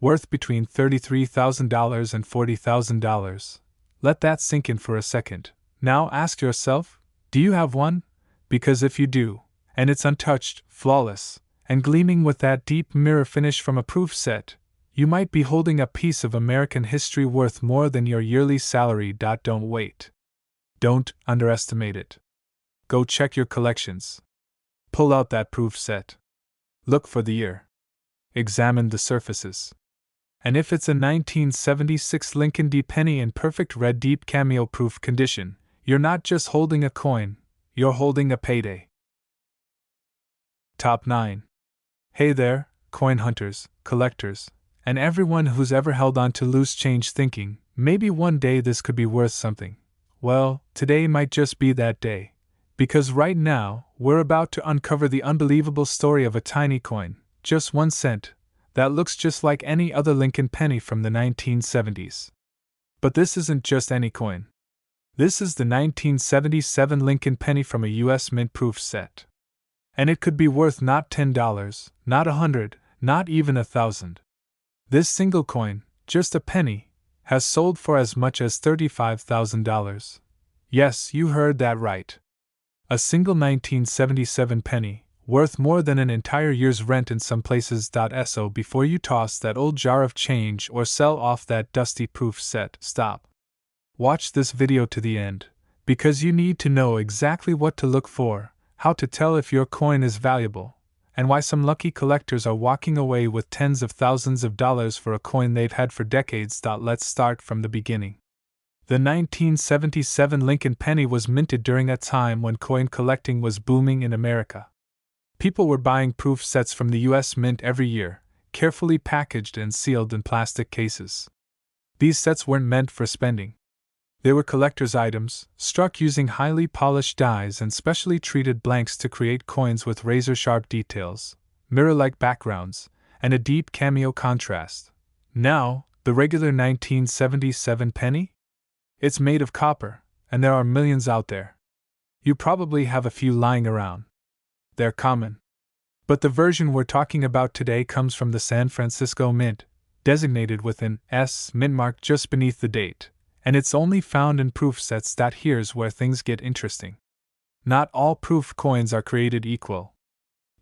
Worth between $33,000 and $40,000. Let that sink in for a second. Now ask yourself, do you have one? Because if you do, and it's untouched, flawless, and gleaming with that deep mirror finish from a proof set, you might be holding a piece of American history worth more than your yearly salary. Don't wait. Don't underestimate it. Go check your collections. Pull out that proof set. Look for the year. Examine the surfaces. And if it's a 1976 Lincoln penny in perfect red deep cameo proof condition, you're not just holding a coin, you're holding a payday. Top 9. Hey there, coin hunters, collectors, and everyone who's ever held on to loose change thinking, maybe one day this could be worth something. Well, today might just be that day. Because right now, we're about to uncover the unbelievable story of a tiny coin, just 1 cent, that looks just like any other Lincoln penny from the 1970s. But this isn't just any coin. This is the 1977 Lincoln penny from a U.S. mint proof set. And it could be worth not $10, not $100, not even $1,000. This single coin, just a penny, has sold for as much as $35,000. Yes, you heard that right. A single 1977 penny, worth more than an entire year's rent in some places. So before you toss that old jar of change or sell off that dusty proof set, stop. Watch this video to the end, because you need to know exactly what to look for, how to tell if your coin is valuable, and why some lucky collectors are walking away with tens of thousands of dollars for a coin they've had for decades. Let's start from the beginning. The 1977 Lincoln penny was minted during a time when coin collecting was booming in America. People were buying proof sets from the U.S. Mint every year, carefully packaged and sealed in plastic cases. These sets weren't meant for spending. They were collector's items, struck using highly polished dies and specially treated blanks to create coins with razor-sharp details, mirror-like backgrounds, and a deep cameo contrast. Now, the regular 1977 penny? It's made of copper, and there are millions out there. You probably have a few lying around. They're common. But the version we're talking about today comes from the San Francisco Mint, designated with an S mint mark just beneath the date, and it's only found in proof sets. Here's where things get interesting. Not all proof coins are created equal.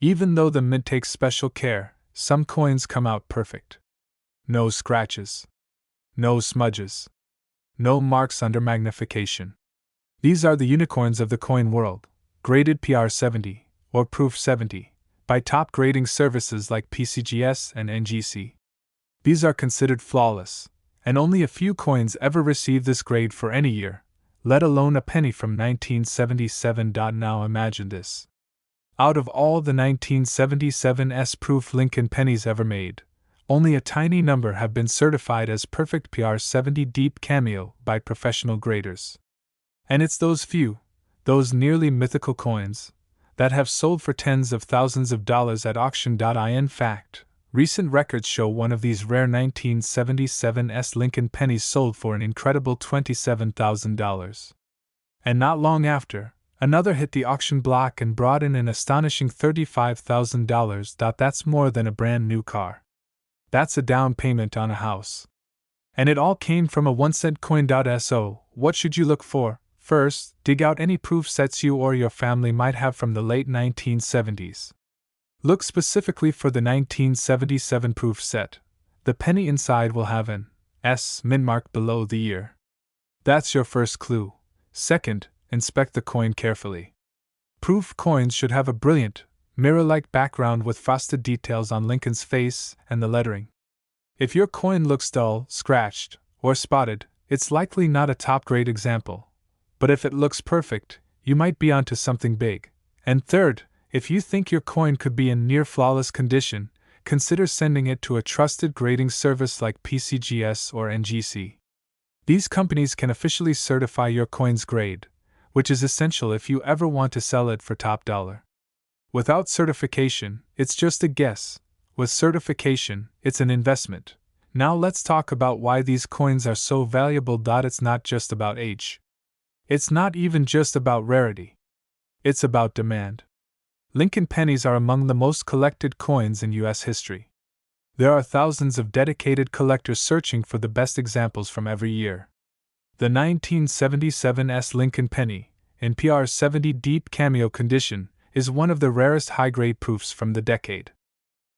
Even though the mint takes special care, some coins come out perfect. No scratches. No smudges. No marks under magnification. These are the unicorns of the coin world, graded PR70, or Proof 70, by top grading services like PCGS and NGC. These are considered flawless, and only a few coins ever receive this grade for any year, let alone a penny from 1977. Now imagine this. Out of all the 1977 S-proof Lincoln pennies ever made, only a tiny number have been certified as perfect PR70 deep cameo by professional graders. And it's those few, those nearly mythical coins, that have sold for tens of thousands of dollars at auction. In fact, recent records show one of these rare 1977 S Lincoln pennies sold for an incredible $27,000. And not long after, another hit the auction block and brought in an astonishing $35,000. That's more than a brand new car. That's a down payment on a house. And it all came from a 1 cent coin. So, what should you look for? First, dig out any proof sets you or your family might have from the late 1970s. Look specifically for the 1977 proof set. The penny inside will have an S mint mark below the year. That's your first clue. Second, inspect the coin carefully. Proof coins should have a brilliant, mirror-like background with frosted details on Lincoln's face and the lettering. If your coin looks dull, scratched, or spotted, it's likely not a top-grade example. But if it looks perfect, you might be onto something big. And third, if you think your coin could be in near-flawless condition, consider sending it to a trusted grading service like PCGS or NGC. These companies can officially certify your coin's grade, which is essential if you ever want to sell it for top dollar. Without certification, it's just a guess. With certification, it's an investment. Now let's talk about why these coins are so valuable. It's not just about age. It's not even just about rarity. It's about demand. Lincoln pennies are among the most collected coins in U.S. history. There are thousands of dedicated collectors searching for the best examples from every year. The 1977 S Lincoln penny, in PR70 deep cameo condition, is one of the rarest high-grade proofs from the decade.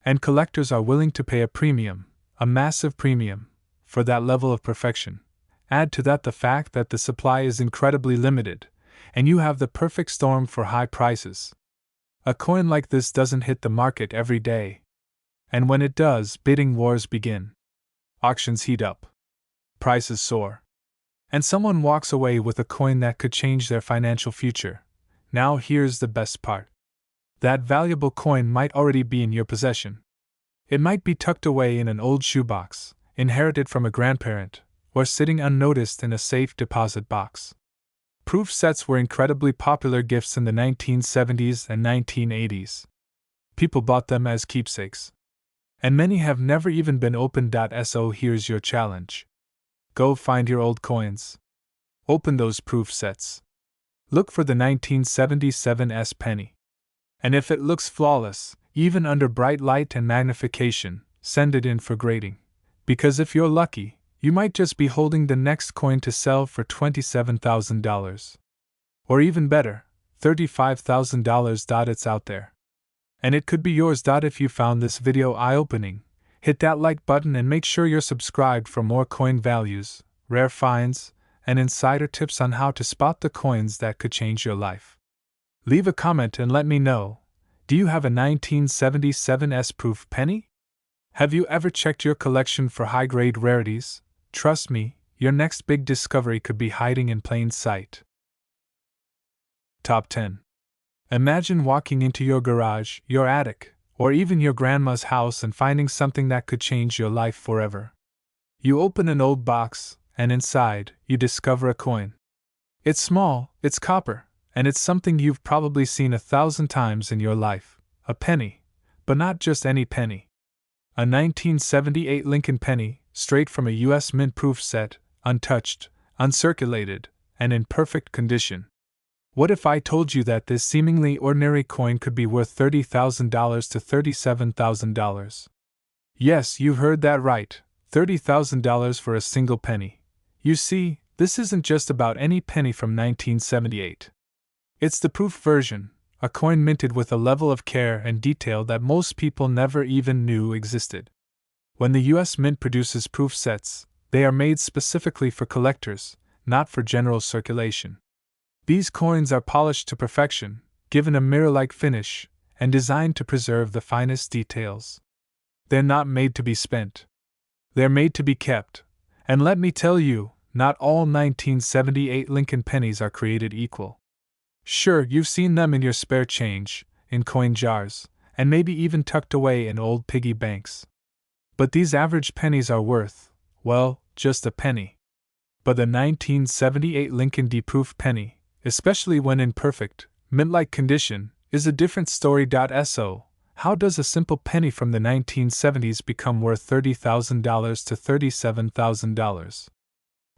And collectors are willing to pay a premium, a massive premium, for that level of perfection. Add to that the fact that the supply is incredibly limited, and you have the perfect storm for high prices. A coin like this doesn't hit the market every day. And when it does, bidding wars begin. Auctions heat up. Prices soar. And someone walks away with a coin that could change their financial future. Now here's the best part. That valuable coin might already be in your possession. It might be tucked away in an old shoebox, inherited from a grandparent, or sitting unnoticed in a safe deposit box. Proof sets were incredibly popular gifts in the 1970s and 1980s. People bought them as keepsakes. And many have never even been opened. So here's your challenge. Go find your old coins. Open those proof sets. Look for the 1977 penny. And if it looks flawless, even under bright light and magnification, send it in for grading. Because if you're lucky, you might just be holding the next coin to sell for $27,000. Or even better, $35,000. It's out there. And it could be yours. If you found this video eye-opening, hit that like button and make sure you're subscribed for more coin values, rare finds, and insider tips on how to spot the coins that could change your life. Leave a comment and let me know, do you have a 1977 proof penny? Have you ever checked your collection for high-grade rarities? Trust me, your next big discovery could be hiding in plain sight. Top 10. Imagine walking into your garage, your attic, or even your grandma's house and finding something that could change your life forever. You open an old box, and inside, you discover a coin. It's small, it's copper, and it's something you've probably seen 1,000 times in your life. A penny. But not just any penny. A 1978 Lincoln penny, straight from a U.S. Mint proof set, untouched, uncirculated, and in perfect condition. What if I told you that this seemingly ordinary coin could be worth $30,000 to $37,000? Yes, you heard that right, $30,000 for a single penny. You see, this isn't just about any penny from 1978. It's the proof version, a coin minted with a level of care and detail that most people never even knew existed. When the U.S. Mint produces proof sets, they are made specifically for collectors, not for general circulation. These coins are polished to perfection, given a mirror-like finish, and designed to preserve the finest details. They're not made to be spent. They're made to be kept. And let me tell you, not all 1978 Lincoln pennies are created equal. Sure, you've seen them in your spare change, in coin jars, and maybe even tucked away in old piggy banks. But these average pennies are worth, well, just a penny. But the 1978 Lincoln proof penny, especially when in perfect, mint-like condition, is a different story. So, how does a simple penny from the 1970s become worth $30,000 to $37,000?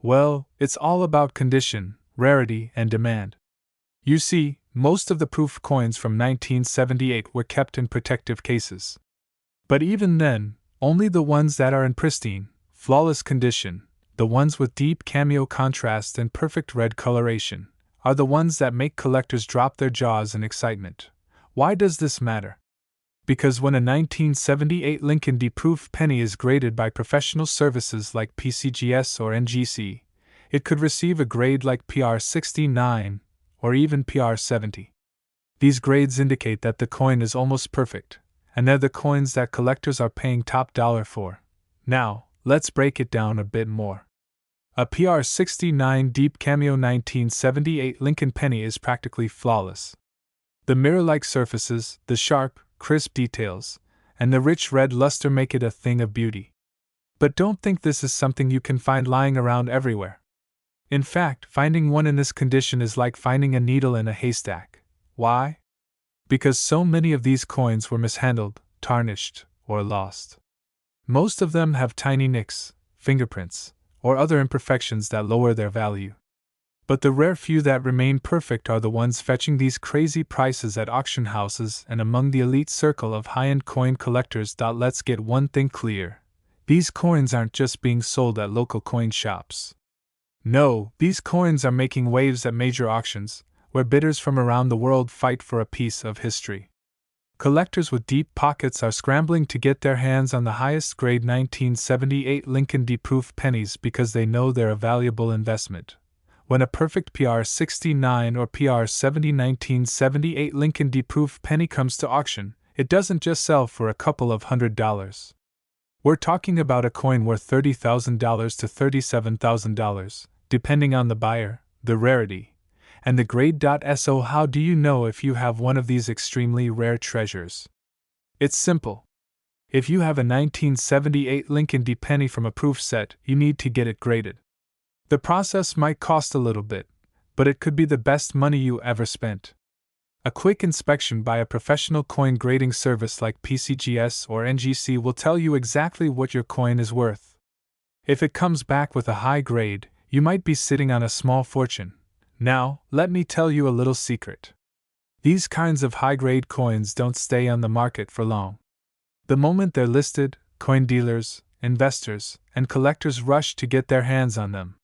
Well, it's all about condition, rarity, and demand. You see, most of the proof coins from 1978 were kept in protective cases. But even then, only the ones that are in pristine, flawless condition, the ones with deep cameo contrast and perfect red coloration, are the ones that make collectors drop their jaws in excitement. Why does this matter? Because when a 1978 Lincoln proof penny is graded by professional services like PCGS or NGC, it could receive a grade like PR 69 or even PR 70. These grades indicate that the coin is almost perfect, and they're the coins that collectors are paying top dollar for. Now, let's break it down a bit more. A PR 69 Deep Cameo 1978 Lincoln penny is practically flawless. The mirror-like surfaces, the sharp, crisp details, and the rich red luster make it a thing of beauty. But don't think this is something you can find lying around everywhere. In fact, finding one in this condition is like finding a needle in a haystack. Why? Because so many of these coins were mishandled, tarnished, or lost. Most of them have tiny nicks, fingerprints, or other imperfections that lower their value. But the rare few that remain perfect are the ones fetching these crazy prices at auction houses and among the elite circle of high-end coin collectors. Let's get one thing clear. These coins aren't just being sold at local coin shops. No, these coins are making waves at major auctions, where bidders from around the world fight for a piece of history. Collectors with deep pockets are scrambling to get their hands on the highest grade 1978 Lincoln proof pennies because they know they're a valuable investment. When a perfect PR 69 or PR 70 1978 Lincoln proof penny comes to auction, it doesn't just sell for a couple of $100s. We're talking about a coin worth $30,000 to $37,000, depending on the buyer, the rarity, and the grade. So how do you know if you have one of these extremely rare treasures? It's simple. If you have a 1978 Lincoln D penny from a proof set, you need to get it graded. The process might cost a little bit, but it could be the best money you ever spent. A quick inspection by a professional coin grading service like PCGS or NGC will tell you exactly what your coin is worth. If it comes back with a high grade, you might be sitting on a small fortune. Now, let me tell you a little secret. These kinds of high-grade coins don't stay on the market for long. The moment they're listed, coin dealers, investors, and collectors rush to get their hands on them.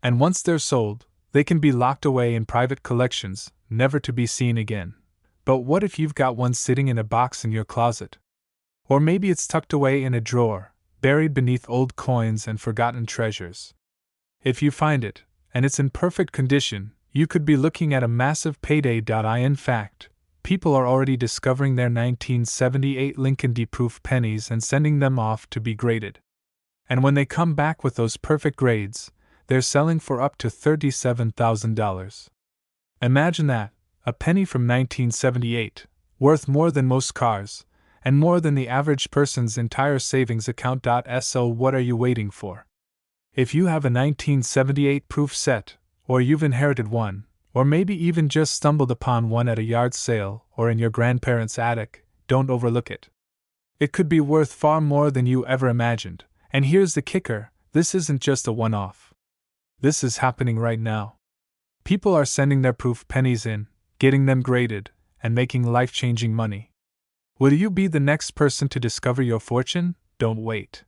And once they're sold, they can be locked away in private collections, never to be seen again. But what if you've got one sitting in a box in your closet? Or maybe it's tucked away in a drawer, buried beneath old coins and forgotten treasures. If you find it, and it's in perfect condition, you could be looking at a massive payday. In fact, people are already discovering their 1978 Lincoln D proof pennies and sending them off to be graded. And when they come back with those perfect grades, they're selling for up to $37,000. Imagine that, a penny from 1978, worth more than most cars, and more than the average person's entire savings account. So what are you waiting for? If you have a 1978 proof set, or you've inherited one, or maybe even just stumbled upon one at a yard sale or in your grandparents' attic, don't overlook it. It could be worth far more than you ever imagined, and here's the kicker, this isn't just a one-off. This is happening right now. People are sending their proof pennies in, getting them graded, and making life-changing money. Will you be the next person to discover your fortune? Don't wait.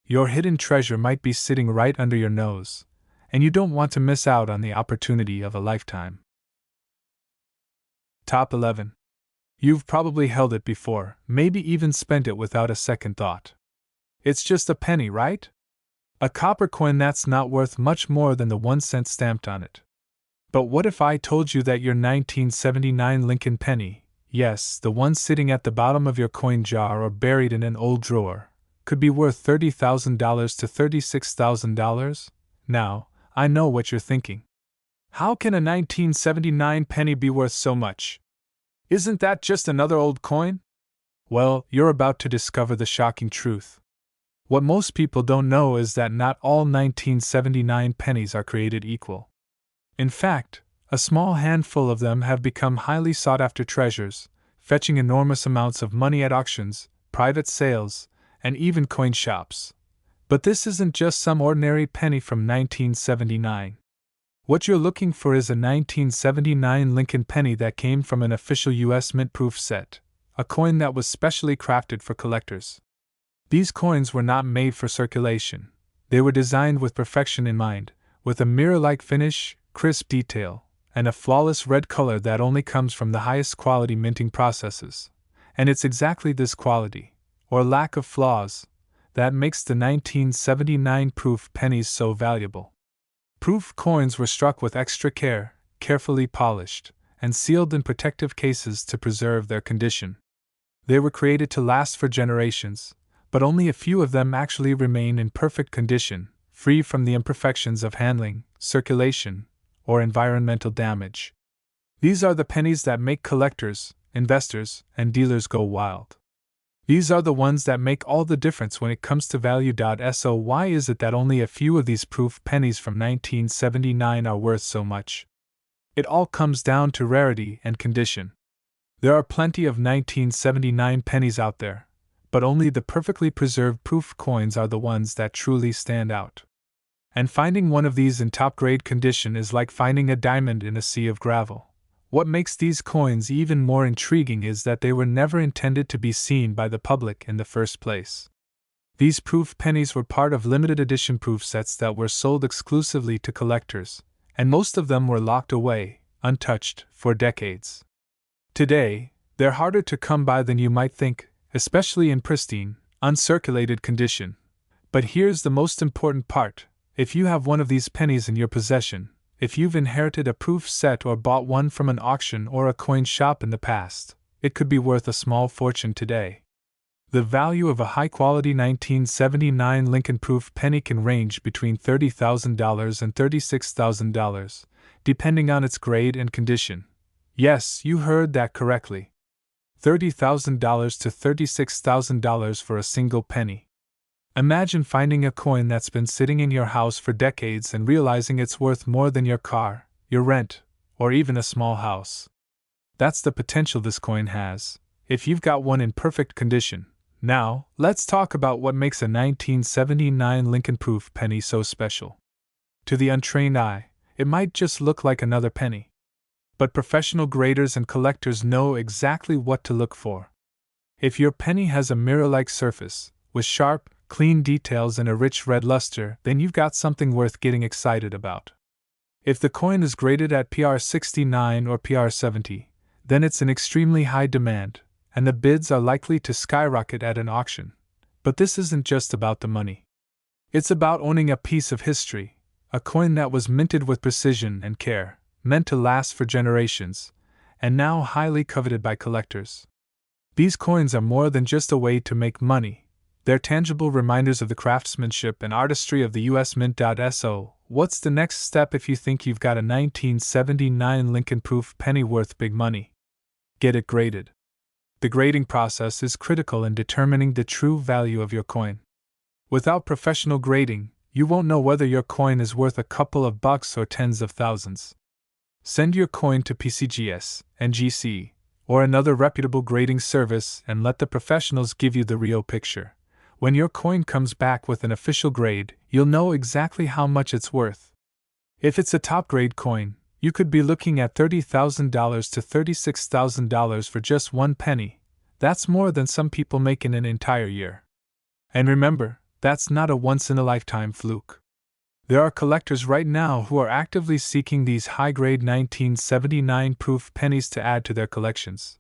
Your hidden treasure might be sitting right under your nose, and you don't want to miss out on the opportunity of a lifetime. Top 11. You've probably held it before, maybe even spent it without a second thought. It's just a penny, right? A copper coin that's not worth much more than the 1 cent stamped on it. But what if I told you that your 1979 Lincoln penny, yes, the one sitting at the bottom of your coin jar or buried in an old drawer, could be worth $30,000 to $36,000? Now, I know what you're thinking. How can a 1979 penny be worth so much? Isn't that just another old coin? Well, you're about to discover the shocking truth. What most people don't know is that not all 1979 pennies are created equal. In fact, a small handful of them have become highly sought-after treasures, fetching enormous amounts of money at auctions, private sales, and even coin shops. But this isn't just some ordinary penny from 1979. What you're looking for is a 1979 Lincoln penny that came from an official U.S. mint proof set, a coin that was specially crafted for collectors. These coins were not made for circulation. They were designed with perfection in mind, with a mirror-like finish, crisp detail, and a flawless red color that only comes from the highest quality minting processes. And it's exactly this quality, or lack of flaws, that makes the 1979 proof pennies so valuable. Proof coins were struck with extra care, carefully polished, and sealed in protective cases to preserve their condition. They were created to last for generations, but only a few of them actually remain in perfect condition, free from the imperfections of handling, circulation, or environmental damage. These are the pennies that make collectors, investors, and dealers go wild. These are the ones that make all the difference when it comes to value. So why is it that only a few of these proof pennies from 1979 are worth so much? It all comes down to rarity and condition. There are plenty of 1979 pennies out there, but only the perfectly preserved proof coins are the ones that truly stand out. And finding one of these in top-grade condition is like finding a diamond in a sea of gravel. What makes these coins even more intriguing is that they were never intended to be seen by the public in the first place. These proof pennies were part of limited edition proof sets that were sold exclusively to collectors, and most of them were locked away, untouched, for decades. Today, they're harder to come by than you might think, especially in pristine, uncirculated condition. But here's the most important part: if you have one of these pennies in your possession, if you've inherited a proof set or bought one from an auction or a coin shop in the past, it could be worth a small fortune today. The value of a high-quality 1979 Lincoln proof penny can range between $30,000 and $36,000, depending on its grade and condition. Yes, you heard that correctly. $30,000 to $36,000 for a single penny. Imagine finding a coin that's been sitting in your house for decades and realizing it's worth more than your car, your rent, or even a small house. That's the potential this coin has, if you've got one in perfect condition. Now, let's talk about what makes a 1979 Lincoln Proof penny so special. To the untrained eye, it might just look like another penny. But professional graders and collectors know exactly what to look for. If your penny has a mirror-like surface, with sharp, clean details and a rich red luster, then you've got something worth getting excited about. If the coin is graded at PR 69 or PR 70, then it's in extremely high demand, and the bids are likely to skyrocket at an auction. But this isn't just about the money. It's about owning a piece of history, a coin that was minted with precision and care, meant to last for generations, and now highly coveted by collectors. These coins are more than just a way to make money. They're tangible reminders of the craftsmanship and artistry of the U.S. Mint. So, what's the next step if you think you've got a 1979 Lincoln Proof penny worth big money? Get it graded. The grading process is critical in determining the true value of your coin. Without professional grading, you won't know whether your coin is worth a couple of bucks or tens of thousands. Send your coin to PCGS, NGC, or another reputable grading service and let the professionals give you the real picture. When your coin comes back with an official grade, you'll know exactly how much it's worth. If it's a top-grade coin, you could be looking at $30,000 to $36,000 for just one penny. That's more than some people make in an entire year. And remember, that's not a once-in-a-lifetime fluke. There are collectors right now who are actively seeking these high-grade 1979 proof pennies to add to their collections.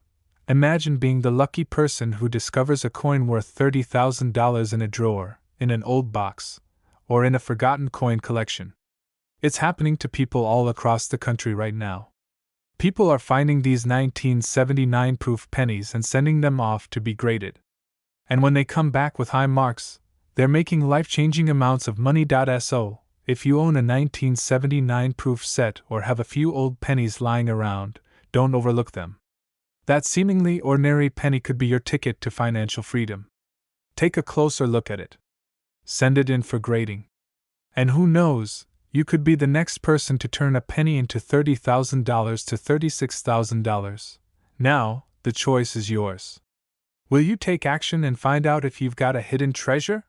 Imagine being the lucky person who discovers a coin worth $30,000 in a drawer, in an old box, or in a forgotten coin collection. It's happening to people all across the country right now. People are finding these 1979 proof pennies and sending them off to be graded. And when they come back with high marks, they're making life-changing amounts of money. So, if you own a 1979 proof set or have a few old pennies lying around, don't overlook them. That seemingly ordinary penny could be your ticket to financial freedom. Take a closer look at it. Send it in for grading. And who knows, you could be the next person to turn a penny into $30,000 to $36,000. Now, the choice is yours. Will you take action and find out if you've got a hidden treasure?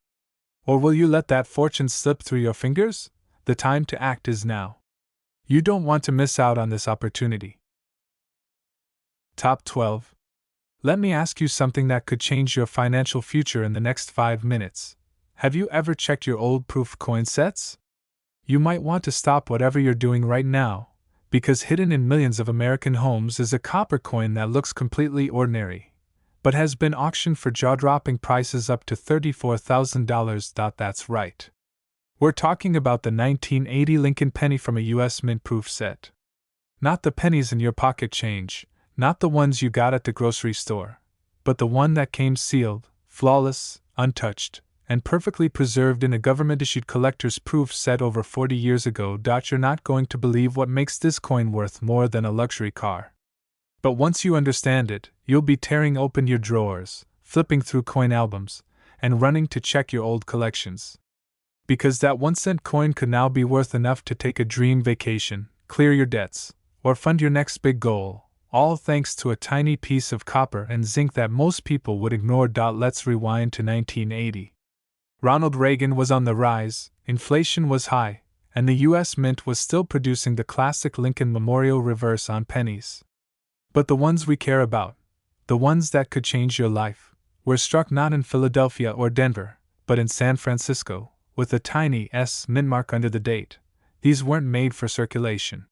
Or will you let that fortune slip through your fingers? The time to act is now. You don't want to miss out on this opportunity. Top 12. Let me ask you something that could change your financial future in the next 5 minutes. Have you ever checked your old proof coin sets? You might want to stop whatever you're doing right now, because hidden in millions of American homes is a copper coin that looks completely ordinary, but has been auctioned for jaw-dropping prices up to $34,000. That's right. We're talking about the 1980 Lincoln penny from a U.S. Mint proof set. Not the pennies in your pocket change, not the ones you got at the grocery store, but the one that came sealed, flawless, untouched, and perfectly preserved in a government-issued collector's proof set over 40 years ago. You're not going to believe what makes this coin worth more than a luxury car. But once you understand it, you'll be tearing open your drawers, flipping through coin albums, and running to check your old collections. Because that 1-cent coin could now be worth enough to take a dream vacation, clear your debts, or fund your next big goal, all thanks to a tiny piece of copper and zinc that most people would ignore. Let's rewind to 1980. Ronald Reagan was on the rise, inflation was high, and the U.S. Mint was still producing the classic Lincoln Memorial reverse on pennies. But the ones we care about, the ones that could change your life, were struck not in Philadelphia or Denver, but in San Francisco, with a tiny S mint mark under the date. These weren't made for circulation.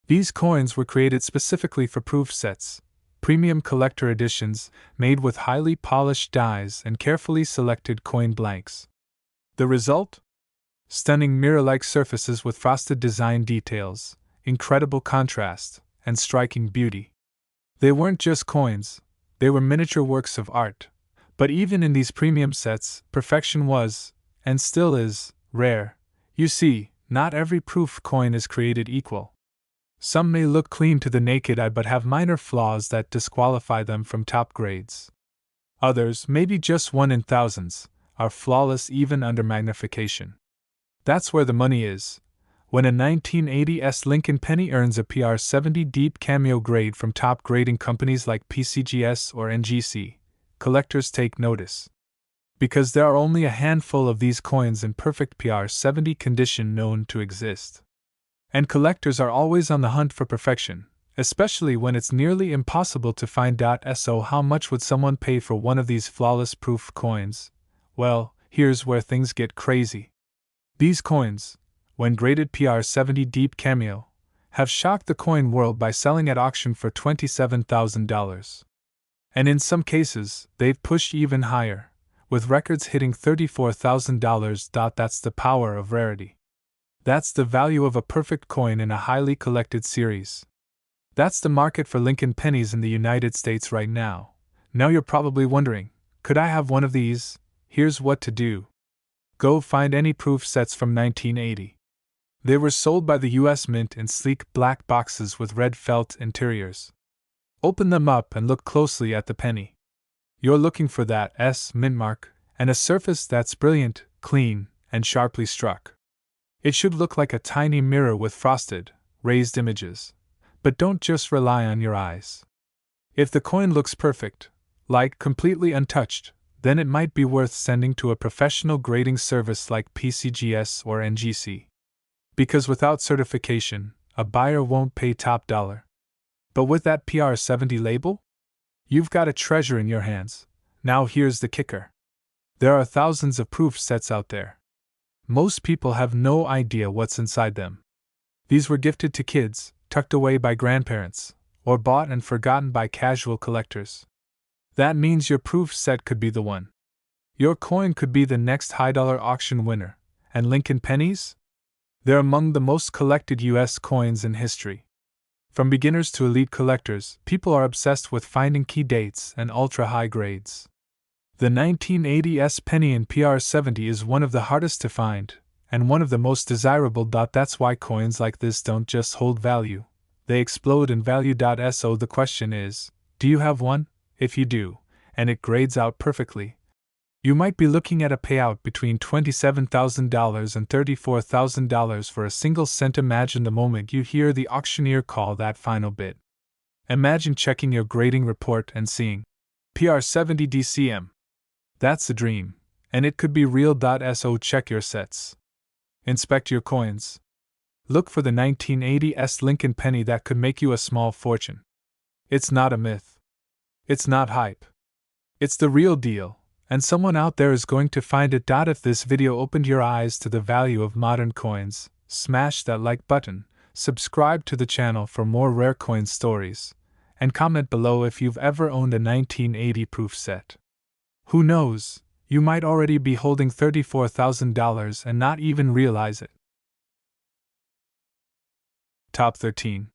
These coins were created specifically for proof sets, premium collector editions made with highly polished dies and carefully selected coin blanks. The result? Stunning mirror-like surfaces with frosted design details, incredible contrast, and striking beauty. They weren't just coins, they were miniature works of art. But even in these premium sets, perfection was, and still is, rare. You see, not every proof coin is created equal. Some may look clean to the naked eye but have minor flaws that disqualify them from top grades. Others, maybe just one in thousands, are flawless even under magnification. That's where the money is. When a 1980s Lincoln penny earns a PR 70 deep cameo grade from top grading companies like PCGS or NGC, collectors take notice. Because there are only a handful of these coins in perfect PR 70 condition known to exist. And collectors are always on the hunt for perfection, especially when it's nearly impossible to find. So how much would someone pay for one of these flawless proof coins? Well, here's where things get crazy. These coins, when graded PR 70 deep cameo, have shocked the coin world by selling at auction for $27,000. And in some cases, they've pushed even higher, with records hitting $34,000. That's the power of rarity. That's the value of a perfect coin in a highly collected series. That's the market for Lincoln pennies in the United States right now. Now you're probably wondering, could I have one of these? Here's what to do. Go find any proof sets from 1980. They were sold by the US Mint in sleek black boxes with red felt interiors. Open them up and look closely at the penny. You're looking for that S mint mark and a surface that's brilliant, clean, and sharply struck. It should look like a tiny mirror with frosted, raised images. But don't just rely on your eyes. If the coin looks perfect, like completely untouched, then it might be worth sending to a professional grading service like PCGS or NGC. Because without certification, a buyer won't pay top dollar. But with that PR 70 label, you've got a treasure in your hands. Now here's the kicker. There are thousands of proof sets out there. Most people have no idea what's inside them. These were gifted to kids, tucked away by grandparents, or bought and forgotten by casual collectors. That means your proof set could be the one. Your coin could be the next high-dollar auction winner. And Lincoln pennies? They're among the most collected U.S. coins in history. From beginners to elite collectors, people are obsessed with finding key dates and ultra-high grades. The 1980s penny in PR 70 is one of the hardest to find, and one of the most desirable. That's why coins like this don't just hold value, they explode in value. So the question is, do you have one? If you do, and it grades out perfectly, you might be looking at a payout between $27,000 and $34,000 for a single cent. Imagine the moment you hear the auctioneer call that final bid. Imagine checking your grading report and seeing PR 70 DCM. That's a dream, and it could be real. So check your sets. Inspect your coins. Look for the 1980s Lincoln penny that could make you a small fortune. It's not a myth. It's not hype. It's the real deal. And someone out there is going to find it. If this video opened your eyes to the value of modern coins, smash that like button, subscribe to the channel for more rare coin stories, and comment below if you've ever owned a 1980 proof set. Who knows, you might already be holding $34,000 and not even realize it. Top 13.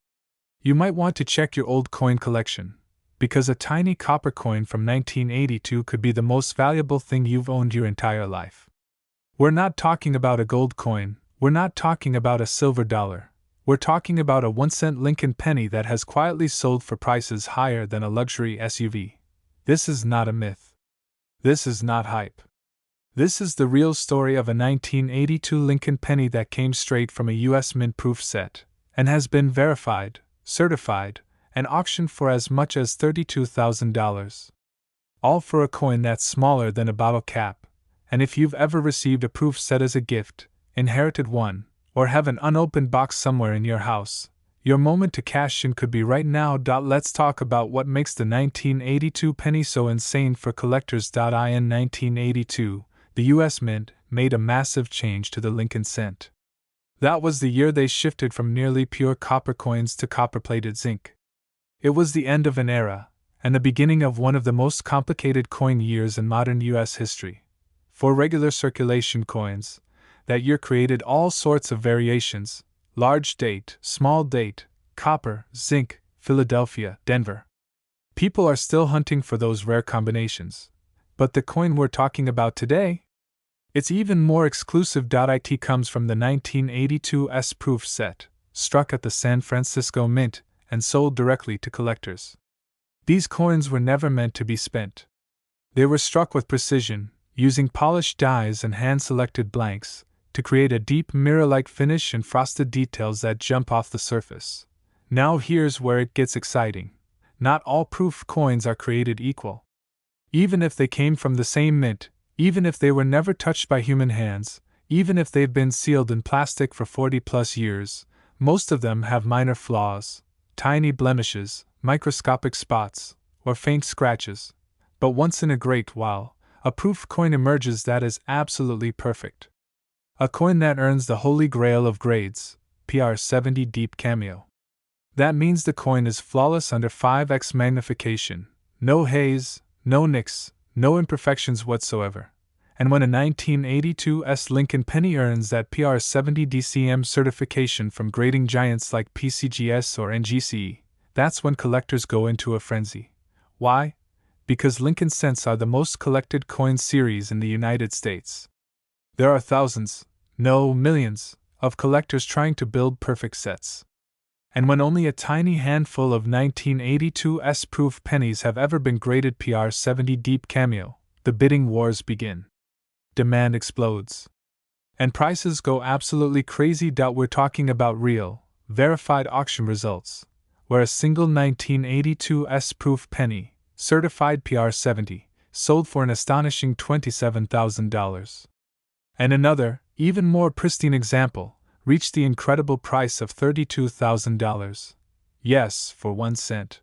You might want to check your old coin collection, because a tiny copper coin from 1982 could be the most valuable thing you've owned your entire life. We're not talking about a gold coin, we're not talking about a silver dollar, we're talking about a 1-cent Lincoln penny that has quietly sold for prices higher than a luxury SUV. This is not a myth. This is not hype. This is the real story of a 1982 Lincoln penny that came straight from a US Mint proof set, and has been verified, certified, and auctioned for as much as $32,000. All for a coin that's smaller than a bottle cap. And if you've ever received a proof set as a gift, inherited one, or have an unopened box somewhere in your house, your moment to cash in could be right now. Let's talk about what makes the 1982 penny so insane for collectors. In 1982, the US Mint made a massive change to the Lincoln cent. That was the year they shifted from nearly pure copper coins to copper-plated zinc. It was the end of an era, and the beginning of one of the most complicated coin years in modern U.S. history. For regular circulation coins, that year created all sorts of variations: large date, small date, copper, zinc, Philadelphia, Denver. People are still hunting for those rare combinations. But the coin we're talking about today? It's even more exclusive. It comes from the 1982 S proof set, struck at the San Francisco Mint and sold directly to collectors. These coins were never meant to be spent. They were struck with precision, using polished dies and hand-selected blanks, to create a deep mirror-like finish and frosted details that jump off the surface. Now here's where it gets exciting. Not all proof coins are created equal. Even if they came from the same mint, even if they were never touched by human hands, even if they've been sealed in plastic for 40+ years, most of them have minor flaws, tiny blemishes, microscopic spots, or faint scratches. But once in a great while, a proof coin emerges that is absolutely perfect. A coin that earns the holy grail of grades, PR70 Deep Cameo. That means the coin is flawless under 5x magnification, no haze, no nicks, no imperfections whatsoever. And when a 1982's Lincoln penny earns that PR70 DCM certification from grading giants like PCGS or NGC, that's when collectors go into a frenzy. Why? Because Lincoln cents are the most collected coin series in the United States. There are thousands, no millions, of collectors trying to build perfect sets. And when only a tiny handful of 1982's proof pennies have ever been graded PR70 Deep Cameo, the bidding wars begin. Demand explodes. And prices go absolutely crazy. We're talking about real, verified auction results, where a single 1982's proof penny, certified PR70, sold for an astonishing $27,000. And another, even more pristine example, reached the incredible price of $32,000. Yes, for 1 cent.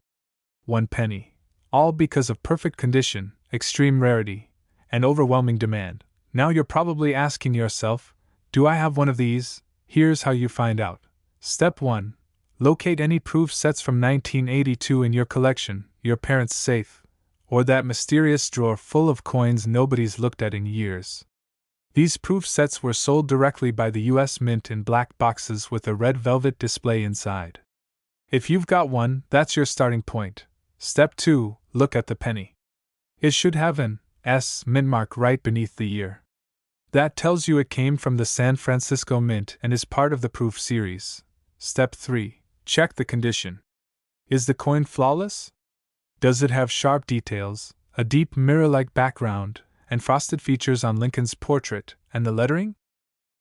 1 penny. All because of perfect condition, extreme rarity, and overwhelming demand. Now you're probably asking yourself, do I have one of these? Here's how you find out. Step 1. Locate any proof sets from 1982 in your collection, your parents' safe, or that mysterious drawer full of coins nobody's looked at in years. These proof sets were sold directly by the US Mint in black boxes with a red velvet display inside. If you've got one, that's your starting point. Step 2. Look at the penny. It should have an S mint mark right beneath the year. That tells you it came from the San Francisco Mint and is part of the proof series. Step 3. Check the condition. Is the coin flawless? Does it have sharp details, a deep mirror-like background, and frosted features on Lincoln's portrait and the lettering?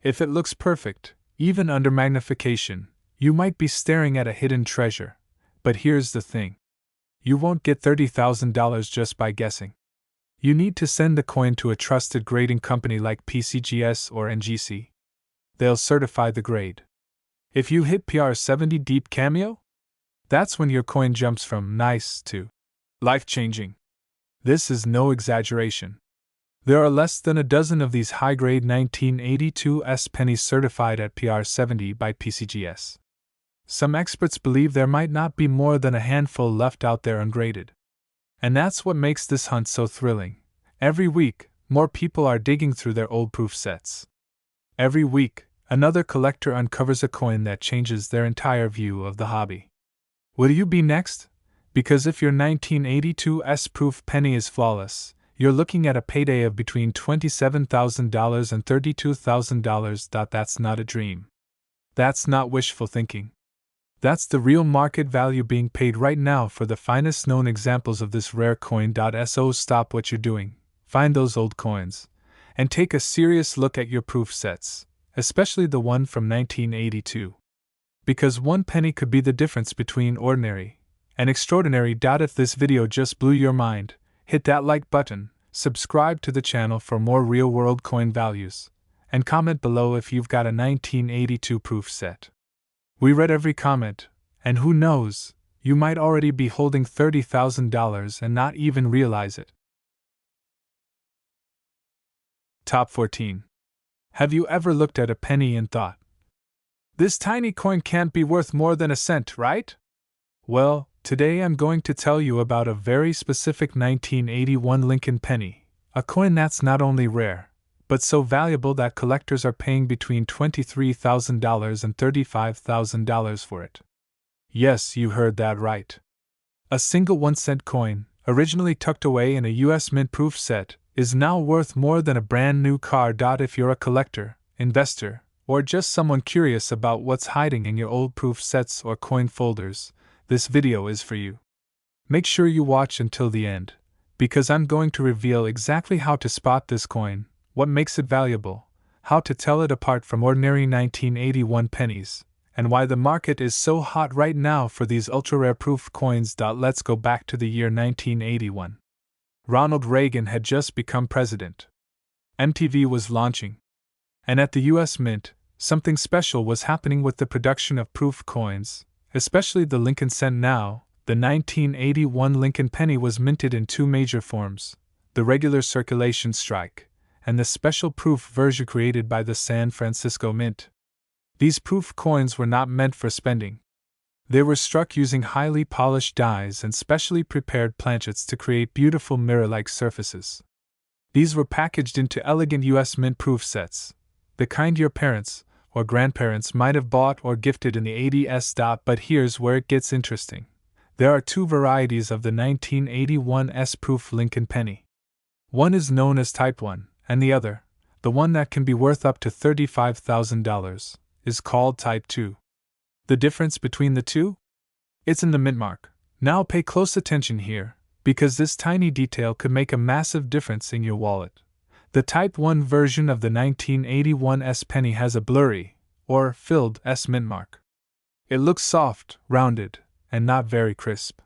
If it looks perfect, even under magnification, you might be staring at a hidden treasure. But here's the thing. You won't get $30,000 just by guessing. You need to send the coin to a trusted grading company like PCGS or NGC. They'll certify the grade. If you hit PR70 Deep Cameo, that's when your coin jumps from nice to life-changing. This is no exaggeration. There are less than a dozen of these high-grade 1982's pennies certified at PR70 by PCGS. Some experts believe there might not be more than a handful left out there ungraded. And that's what makes this hunt so thrilling. Every week, more people are digging through their old proof sets. Every week, another collector uncovers a coin that changes their entire view of the hobby. Will you be next? Because if your 1982's proof penny is flawless, you're looking at a payday of between $27,000 and $32,000. That's not a dream. That's not wishful thinking. That's the real market value being paid right now for the finest known examples of this rare coin. So stop what you're doing, find those old coins, and take a serious look at your proof sets, especially the one from 1982. Because 1 penny could be the difference between ordinary and extraordinary. If this video just blew your mind, hit that like button, subscribe to the channel for more real-world coin values, and comment below if you've got a 1982 proof set. We read every comment, and who knows, you might already be holding $30,000 and not even realize it. Top 14. Have you ever looked at a penny and thought, this tiny coin can't be worth more than a cent, right? Well, today I'm going to tell you about a very specific 1981 Lincoln penny, a coin that's not only rare, but so valuable that collectors are paying between $23,000 and $35,000 for it. Yes, you heard that right. A single 1-cent coin, originally tucked away in a US Mint proof set, is now worth more than a brand new car. If you're a collector, investor, or just someone curious about what's hiding in your old proof sets or coin folders, this video is for you. Make sure you watch until the end, because I'm going to reveal exactly how to spot this coin, what makes it valuable, how to tell it apart from ordinary 1981 pennies, and why the market is so hot right now for these ultra-rare proof coins. Let's go back to the year 1981. Ronald Reagan had just become president. MTV was launching. And at the US Mint, something special was happening with the production of proof coins, especially the Lincoln Cent. Now, the 1981 Lincoln penny was minted in two major forms, the regular circulation strike, and the special proof version created by the San Francisco Mint. These proof coins were not meant for spending. They were struck using highly polished dies and specially prepared planchets to create beautiful mirror-like surfaces. These were packaged into elegant US Mint proof sets, the kind your parents or grandparents might have bought or gifted in the 80s. But here's where it gets interesting. There are two varieties of the 1981 S-proof Lincoln penny. One is known as Type 1, and the other, the one that can be worth up to $35,000, is called Type 2. The difference between the two? It's in the mint mark. Now pay close attention here, because this tiny detail could make a massive difference in your wallet. The Type 1 version of the 1981 S penny has a blurry, or filled S mint mark. It looks soft, rounded, and not very crisp.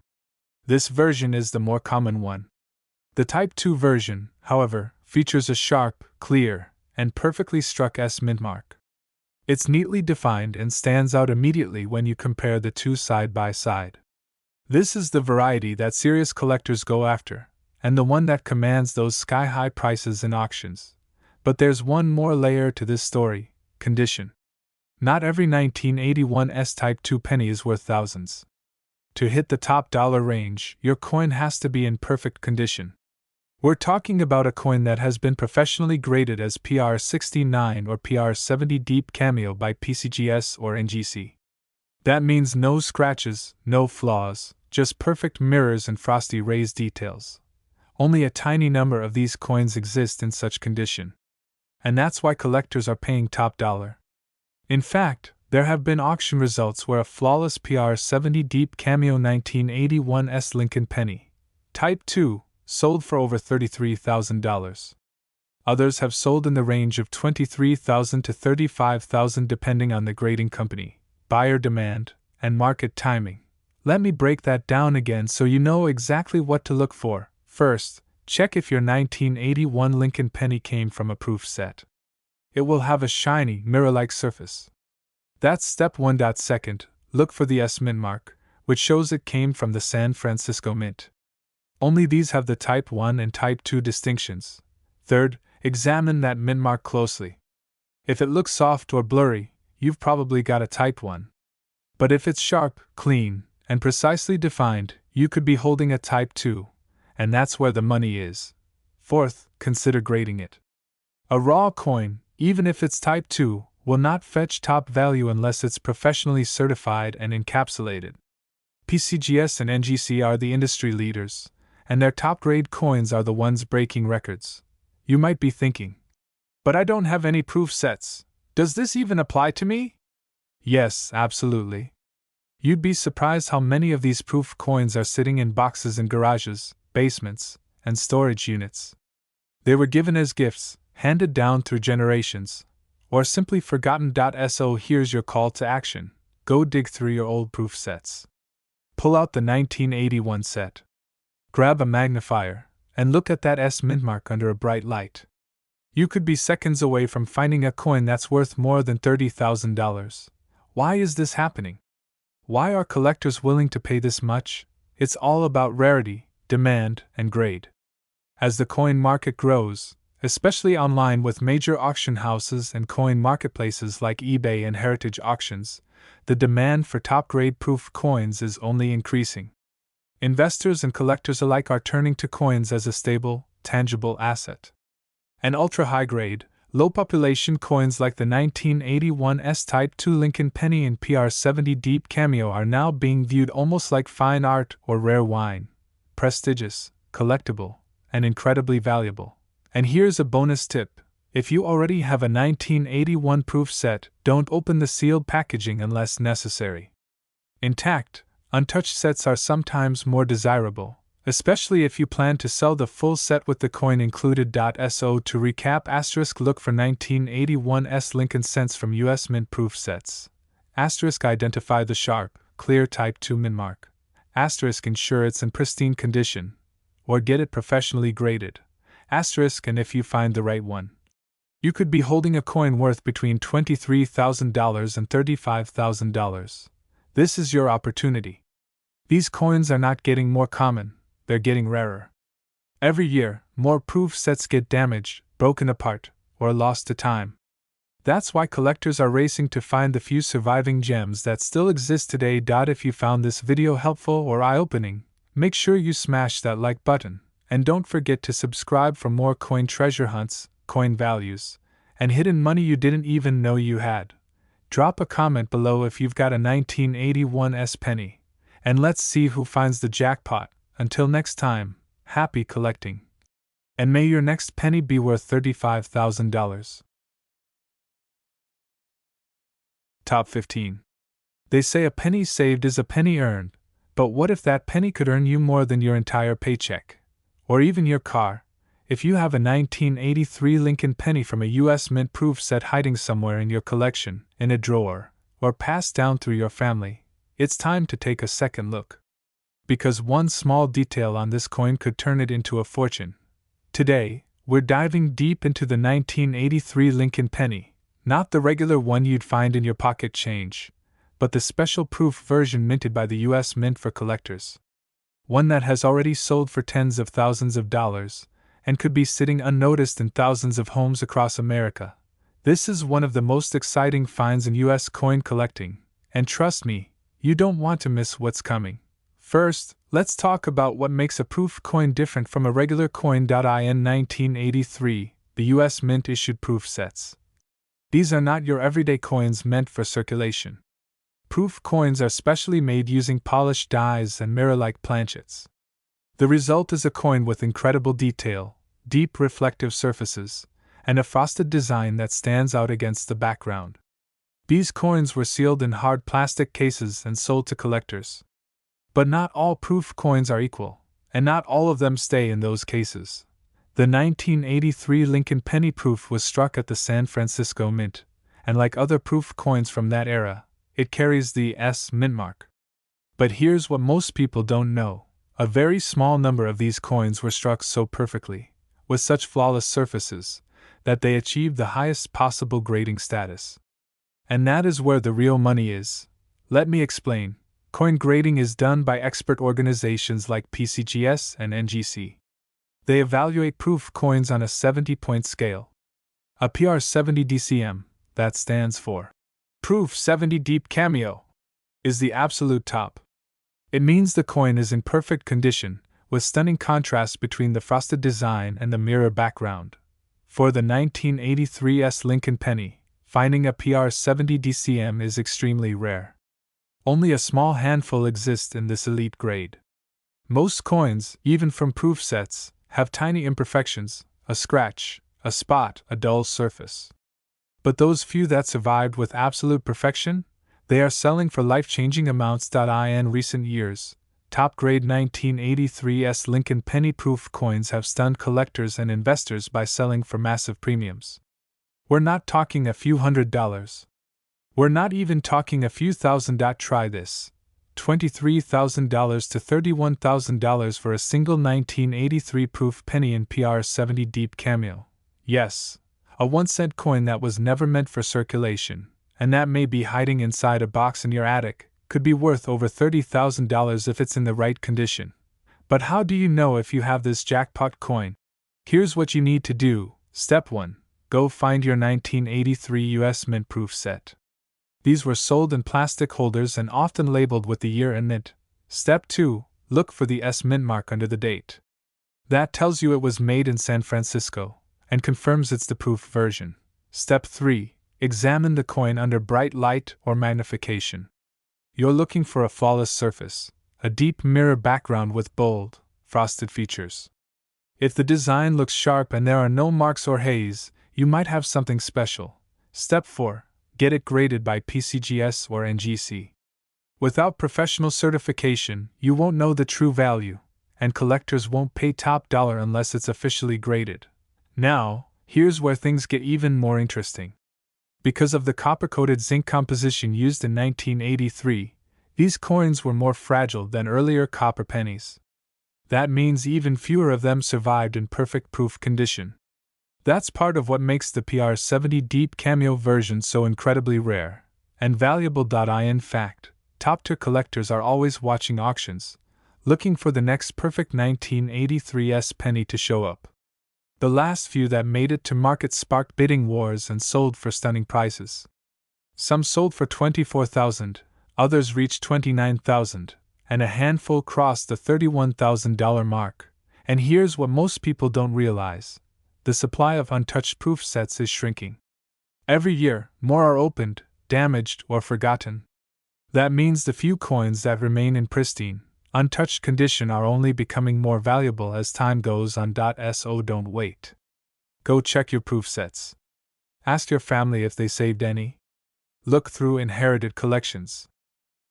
This version is the more common one. The Type 2 version, however, features a sharp, clear, and perfectly struck S mint mark. It's neatly defined and stands out immediately when you compare the two side by side. This is the variety that serious collectors go after, and the one that commands those sky-high prices in auctions. But there's one more layer to this story: condition. Not every 1981 S Type 2 penny is worth thousands. To hit the top dollar range, your coin has to be in perfect condition. We're talking about a coin that has been professionally graded as PR69 or PR70 Deep Cameo by PCGS or NGC. That means no scratches, no flaws, just perfect mirrors and frosty raised details. Only a tiny number of these coins exist in such condition. And that's why collectors are paying top dollar. In fact, there have been auction results where a flawless PR70 Deep Cameo 1981 S Lincoln penny, Type 2, sold for over $33,000. Others have sold in the range of $23,000 to $35,000 depending on the grading company, buyer demand, and market timing. Let me break that down again so you know exactly what to look for. First, check if your 1981 Lincoln penny came from a proof set. It will have a shiny, mirror-like surface. That's step 1. Second, look for the S mint mark, which shows it came from the San Francisco Mint. Only these have the Type 1 and Type 2 distinctions. Third, examine that mint mark closely. If it looks soft or blurry, you've probably got a Type 1. But if it's sharp, clean, and precisely defined, you could be holding a Type 2, and that's where the money is. Fourth, consider grading it. A raw coin, even if it's Type 2, will not fetch top value unless it's professionally certified and encapsulated. PCGS and NGC are the industry leaders, and their top-grade coins are the ones breaking records. You might be thinking, but I don't have any proof sets. Does this even apply to me? Yes, absolutely. You'd be surprised how many of these proof coins are sitting in boxes in garages, basements, and storage units. They were given as gifts, handed down through generations, or simply forgotten. So here's your call to action: go dig through your old proof sets. Pull out the 1981 set. Grab a magnifier, and look at that S mint mark under a bright light. You could be seconds away from finding a coin that's worth more than $30,000. Why is this happening? Why are collectors willing to pay this much? It's all about rarity, demand, and grade. As the coin market grows, especially online with major auction houses and coin marketplaces like eBay and Heritage Auctions, the demand for top-grade proof coins is only increasing. Investors and collectors alike are turning to coins as a stable, tangible asset. And ultra-high-grade, low-population coins like the 1981 S Type 2 Lincoln penny and PR70 Deep Cameo are now being viewed almost like fine art or rare wine: prestigious, collectible, and incredibly valuable. And here's a bonus tip: If you already have a 1981 proof set, don't open the sealed packaging unless necessary. Intact, untouched sets are sometimes more desirable, especially if you plan to sell the full set with the coin included. So to recap, look for 1981's Lincoln cents from U.S. Mint proof sets. Identify the sharp, clear Type 2 mint mark. Ensure it's in pristine condition, or get it professionally graded. And if you find the right one, you could be holding a coin worth between $23,000 and $35,000. This is your opportunity. These coins are not getting more common, they're getting rarer. Every year, more proof sets get damaged, broken apart, or lost to time. That's why collectors are racing to find the few surviving gems that still exist today. If you found this video helpful or eye-opening, make sure you smash that like button, and don't forget to subscribe for more coin treasure hunts, coin values, and hidden money you didn't even know you had. Drop a comment below if you've got a 1981's penny, and let's see who finds the jackpot. Until next time, happy collecting. And may your next penny be worth $35,000. Top 15. They say a penny saved is a penny earned, but what if that penny could earn you more than your entire paycheck? Or even your car? If you have a 1983 Lincoln penny from a U.S. Mint proof set hiding somewhere in your collection, in a drawer, or passed down through your family, it's time to take a second look. Because one small detail on this coin could turn it into a fortune. Today, we're diving deep into the 1983 Lincoln penny, not the regular one you'd find in your pocket change, but the special proof version minted by the U.S. Mint for collectors. One that has already sold for tens of thousands of dollars, and could be sitting unnoticed in thousands of homes across America. This is one of the most exciting finds in U.S. coin collecting, and trust me, you don't want to miss what's coming. First, let's talk about what makes a proof coin different from a regular coin. In 1983, the U.S. Mint issued proof sets. These are not your everyday coins meant for circulation. Proof coins are specially made using polished dies and mirror-like planchets. The result is a coin with incredible detail, deep reflective surfaces, and a frosted design that stands out against the background. These coins were sealed in hard plastic cases and sold to collectors. But not all proof coins are equal, and not all of them stay in those cases. The 1983 Lincoln penny proof was struck at the San Francisco Mint, and like other proof coins from that era, it carries the S mint mark. But here's what most people don't know. A very small number of these coins were struck so perfectly, with such flawless surfaces, that they achieved the highest possible grading status. And that is where the real money is. Let me explain. Coin grading is done by expert organizations like PCGS and NGC. They evaluate proof coins on a 70-point scale. A PR 70 DCM, that stands for Proof 70 Deep Cameo, is the absolute top. It means the coin is in perfect condition, with stunning contrast between the frosted design and the mirror background. For the 1983's Lincoln penny, finding a PR 70 DCM is extremely rare. Only a small handful exist in this elite grade. Most coins, even from proof sets, have tiny imperfections, a scratch, a spot, a dull surface. But those few that survived with absolute perfection, they are selling for life-changing amounts. In recent years, top-grade 1983's Lincoln penny proof coins have stunned collectors and investors by selling for massive premiums. We're not talking a few $100s. We're not even talking a few thousand. Try this. $23,000 to $31,000 for a single 1983 proof penny in PR 70 Deep Cameo. Yes, a 1-cent coin that was never meant for circulation, and that may be hiding inside a box in your attic, could be worth over $30,000 if it's in the right condition. But how do you know if you have this jackpot coin? Here's what you need to do. Step 1. Go find your 1983 U.S. Mint proof set. These were sold in plastic holders and often labeled with the year and mint. Step 2. Look for the S mint mark under the date. That tells you it was made in San Francisco, and confirms it's the proof version. Step 3. Examine the coin under bright light or magnification. You're looking for a flawless surface, a deep mirror background with bold, frosted features. If the design looks sharp and there are no marks or haze, you might have something special. Step 4. Get it graded by PCGS or NGC. Without professional certification, you won't know the true value, and collectors won't pay top dollar unless it's officially graded. Now, here's where things get even more interesting. Because of the copper-coated zinc composition used in 1983, these coins were more fragile than earlier copper pennies. That means even fewer of them survived in perfect proof condition. That's part of what makes the PR70 Deep Cameo version so incredibly rare and valuable. In fact, top-tier collectors are always watching auctions, looking for the next perfect 1983's penny to show up. The last few that made it to market sparked bidding wars and sold for stunning prices. Some sold for $24,000, others reached $29,000, and a handful crossed the $31,000 mark. And here's what most people don't realize: the supply of untouched proof sets is shrinking. Every year, more are opened, damaged, or forgotten. That means the few coins that remain in pristine, untouched condition are only becoming more valuable as time goes on. So don't wait. Go check your proof sets. Ask your family if they saved any. Look through inherited collections.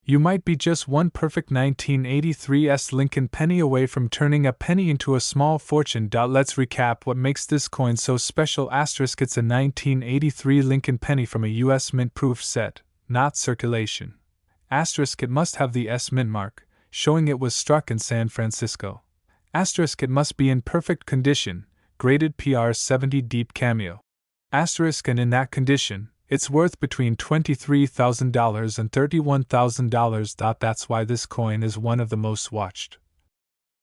You might be just one perfect 1983's Lincoln penny away from turning a penny into a small fortune. Let's recap what makes this coin so special. It's a 1983 Lincoln penny from a U.S. mint proof set, not circulation. It must have the S mint mark, showing it was struck in San Francisco. It must be in perfect condition, graded PR70 Deep Cameo. And in that condition, it's worth between $23,000 and $31,000. That's why this coin is one of the most watched,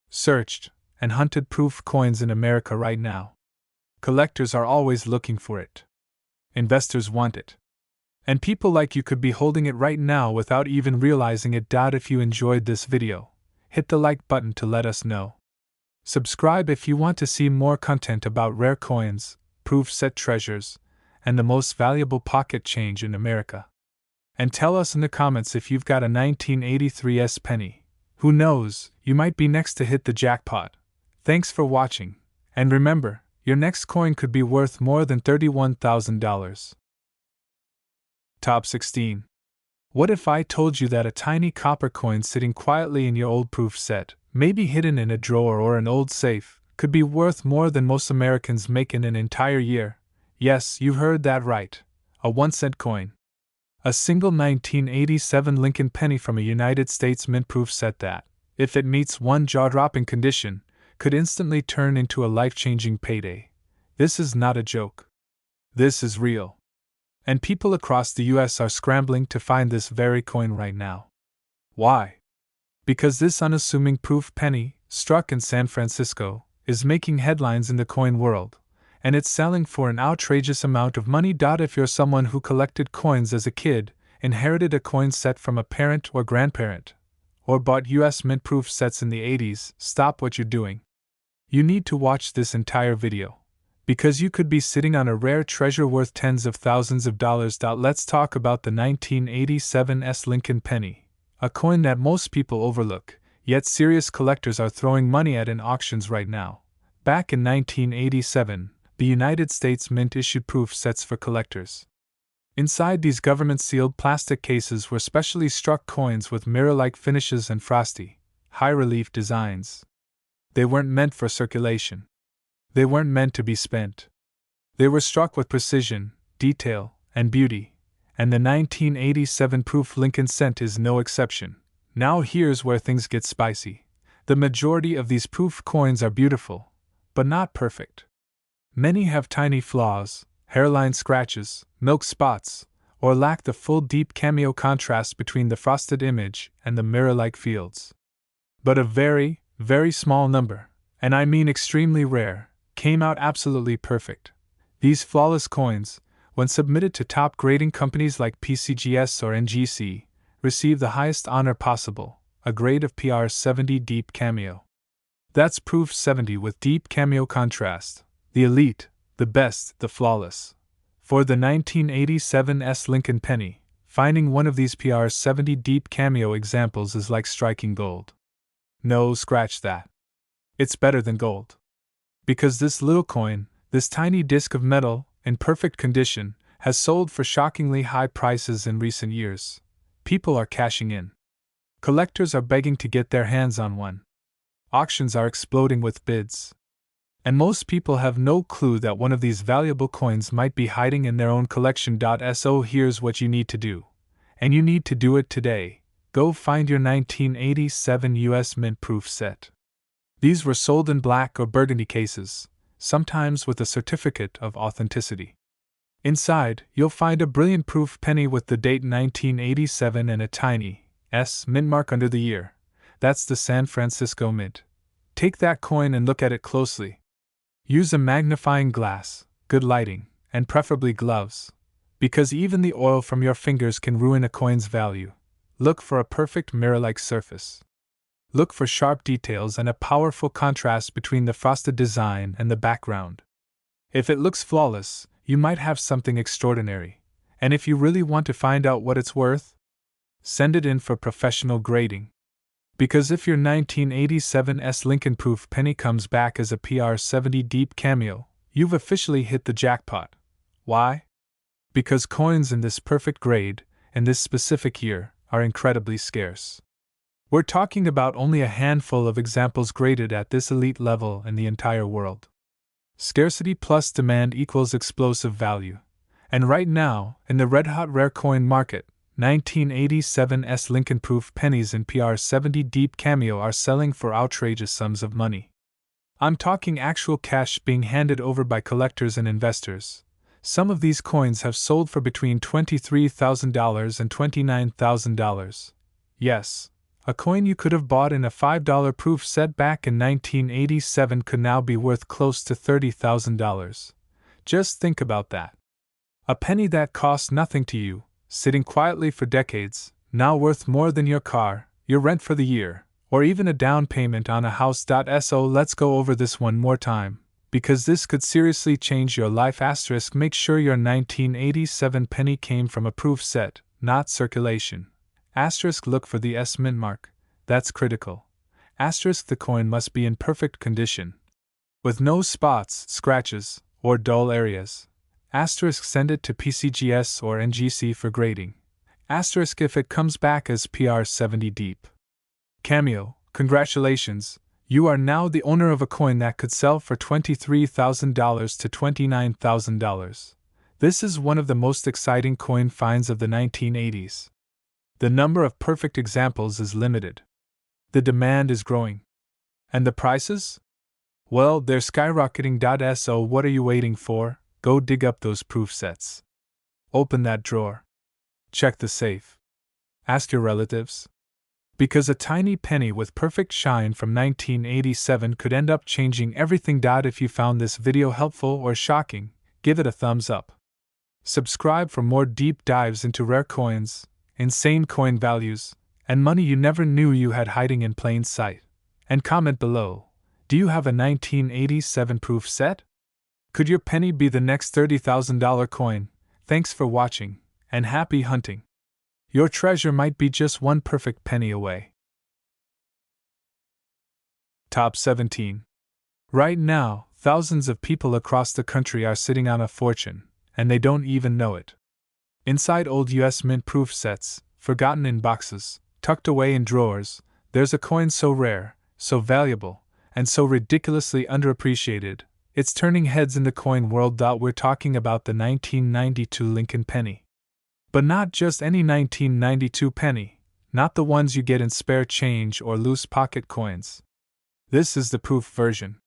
searched, and hunted proof coins in America right now. Collectors are always looking for it. Investors want it. And people like you could be holding it right now without even realizing it. If you enjoyed this video, hit the like button to let us know. Subscribe if you want to see more content about rare coins, proof set treasures, and the most valuable pocket change in America. And tell us in the comments if you've got a 1983's penny. Who knows, you might be next to hit the jackpot. Thanks for watching, and remember, your next coin could be worth more than $31,000. Top 16. What if I told you that a tiny copper coin sitting quietly in your old proof set, maybe hidden in a drawer or an old safe, could be worth more than most Americans make in an entire year? Yes, you heard that right. A 1-cent coin. A single 1987 Lincoln penny from a United States mint proof set that, if it meets one jaw-dropping condition, could instantly turn into a life-changing payday. This is not a joke. This is real. And people across the US are scrambling to find this very coin right now. Why? Because this unassuming proof penny, struck in San Francisco, is making headlines in the coin world. And it's selling for an outrageous amount of money. If you're someone who collected coins as a kid, inherited a coin set from a parent or grandparent, or bought US mint proof sets in the 80s, stop what you're doing. You need to watch this entire video, because you could be sitting on a rare treasure worth tens of thousands of dollars. Let's talk about the 1987's Lincoln penny, a coin that most people overlook, yet serious collectors are throwing money at in auctions right now. Back in 1987, the United States Mint issued proof sets for collectors. Inside these government-sealed plastic cases were specially struck coins with mirror-like finishes and frosty, high-relief designs. They weren't meant for circulation. They weren't meant to be spent. They were struck with precision, detail, and beauty, and the 1987 proof Lincoln cent is no exception. Now here's where things get spicy. The majority of these proof coins are beautiful, but not perfect. Many have tiny flaws, hairline scratches, milk spots, or lack the full deep cameo contrast between the frosted image and the mirror-like fields. But a very, very small number, and I mean extremely rare, came out absolutely perfect. These flawless coins, when submitted to top grading companies like PCGS or NGC, receive the highest honor possible, a grade of PR70 Deep Cameo. That's proof 70 with deep cameo contrast. The elite, the best, the flawless. For the 1987's Lincoln penny, finding one of these PR70 Deep Cameo examples is like striking gold. No, scratch that. It's better than gold. Because this little coin, this tiny disc of metal, in perfect condition, has sold for shockingly high prices in recent years. People are cashing in. Collectors are begging to get their hands on one. Auctions are exploding with bids. And most people have no clue that one of these valuable coins might be hiding in their own collection. So here's what you need to do. And you need to do it today. Go find your 1987 US Mint proof set. These were sold in black or burgundy cases, sometimes with a certificate of authenticity. Inside, you'll find a brilliant proof penny with the date 1987 and a tiny S mint mark under the year. That's the San Francisco Mint. Take that coin and look at it closely. Use a magnifying glass, good lighting, and preferably gloves, because even the oil from your fingers can ruin a coin's value. Look for a perfect mirror-like surface. Look for sharp details and a powerful contrast between the frosted design and the background. If it looks flawless, you might have something extraordinary. And if you really want to find out what it's worth, send it in for professional grading. Because if your 1987's Lincoln Proof penny comes back as a PR70 deep cameo, you've officially hit the jackpot. Why? Because coins in this perfect grade, in this specific year, are incredibly scarce. We're talking about only a handful of examples graded at this elite level in the entire world. Scarcity plus demand equals explosive value. And right now, in the red-hot rare coin market, 1987's Lincoln Proof pennies in PR70 deep cameo are selling for outrageous sums of money. I'm talking actual cash being handed over by collectors and investors. Some of these coins have sold for between $23,000 and $29,000. Yes, a coin you could have bought in a $5 proof set back in 1987 could now be worth close to $30,000. Just think about that. A penny that cost nothing to you, sitting quietly for decades, now worth more than your car, your rent for the year, or even a down payment on a house. So let's go over this one more time, because this could seriously change your life. Make sure your 1987 penny came from a proof set, not circulation. Look for the S mint mark. That's critical. The coin must be in perfect condition, with no spots, scratches, or dull areas. Send it to PCGS or NGC for grading. If it comes back as PR70 deep cameo, congratulations, you are now the owner of a coin that could sell for $23,000 to $29,000. This is one of the most exciting coin finds of the 1980s. The number of perfect examples is limited. The demand is growing. And the prices? Well, they're skyrocketing. So what are you waiting for? Go dig up those proof sets. Open that drawer. Check the safe. Ask your relatives. Because a tiny penny with perfect shine from 1987 could end up changing everything. If you found this video helpful or shocking, give it a thumbs up. Subscribe for more deep dives into rare coins, insane coin values, and money you never knew you had hiding in plain sight. And comment below, do you have a 1987 proof set? Could your penny be the next $30,000 coin? Thanks for watching, and happy hunting. Your treasure might be just one perfect penny away. Top 17. Right now, thousands of people across the country are sitting on a fortune, and they don't even know it. Inside old US Mint proof sets, forgotten in boxes, tucked away in drawers, there's a coin so rare, so valuable, and so ridiculously underappreciated, it's turning heads in the coin world. We're talking about the 1992 Lincoln penny. But not just any 1992 penny, not the ones you get in spare change or loose pocket coins. This is the proof version.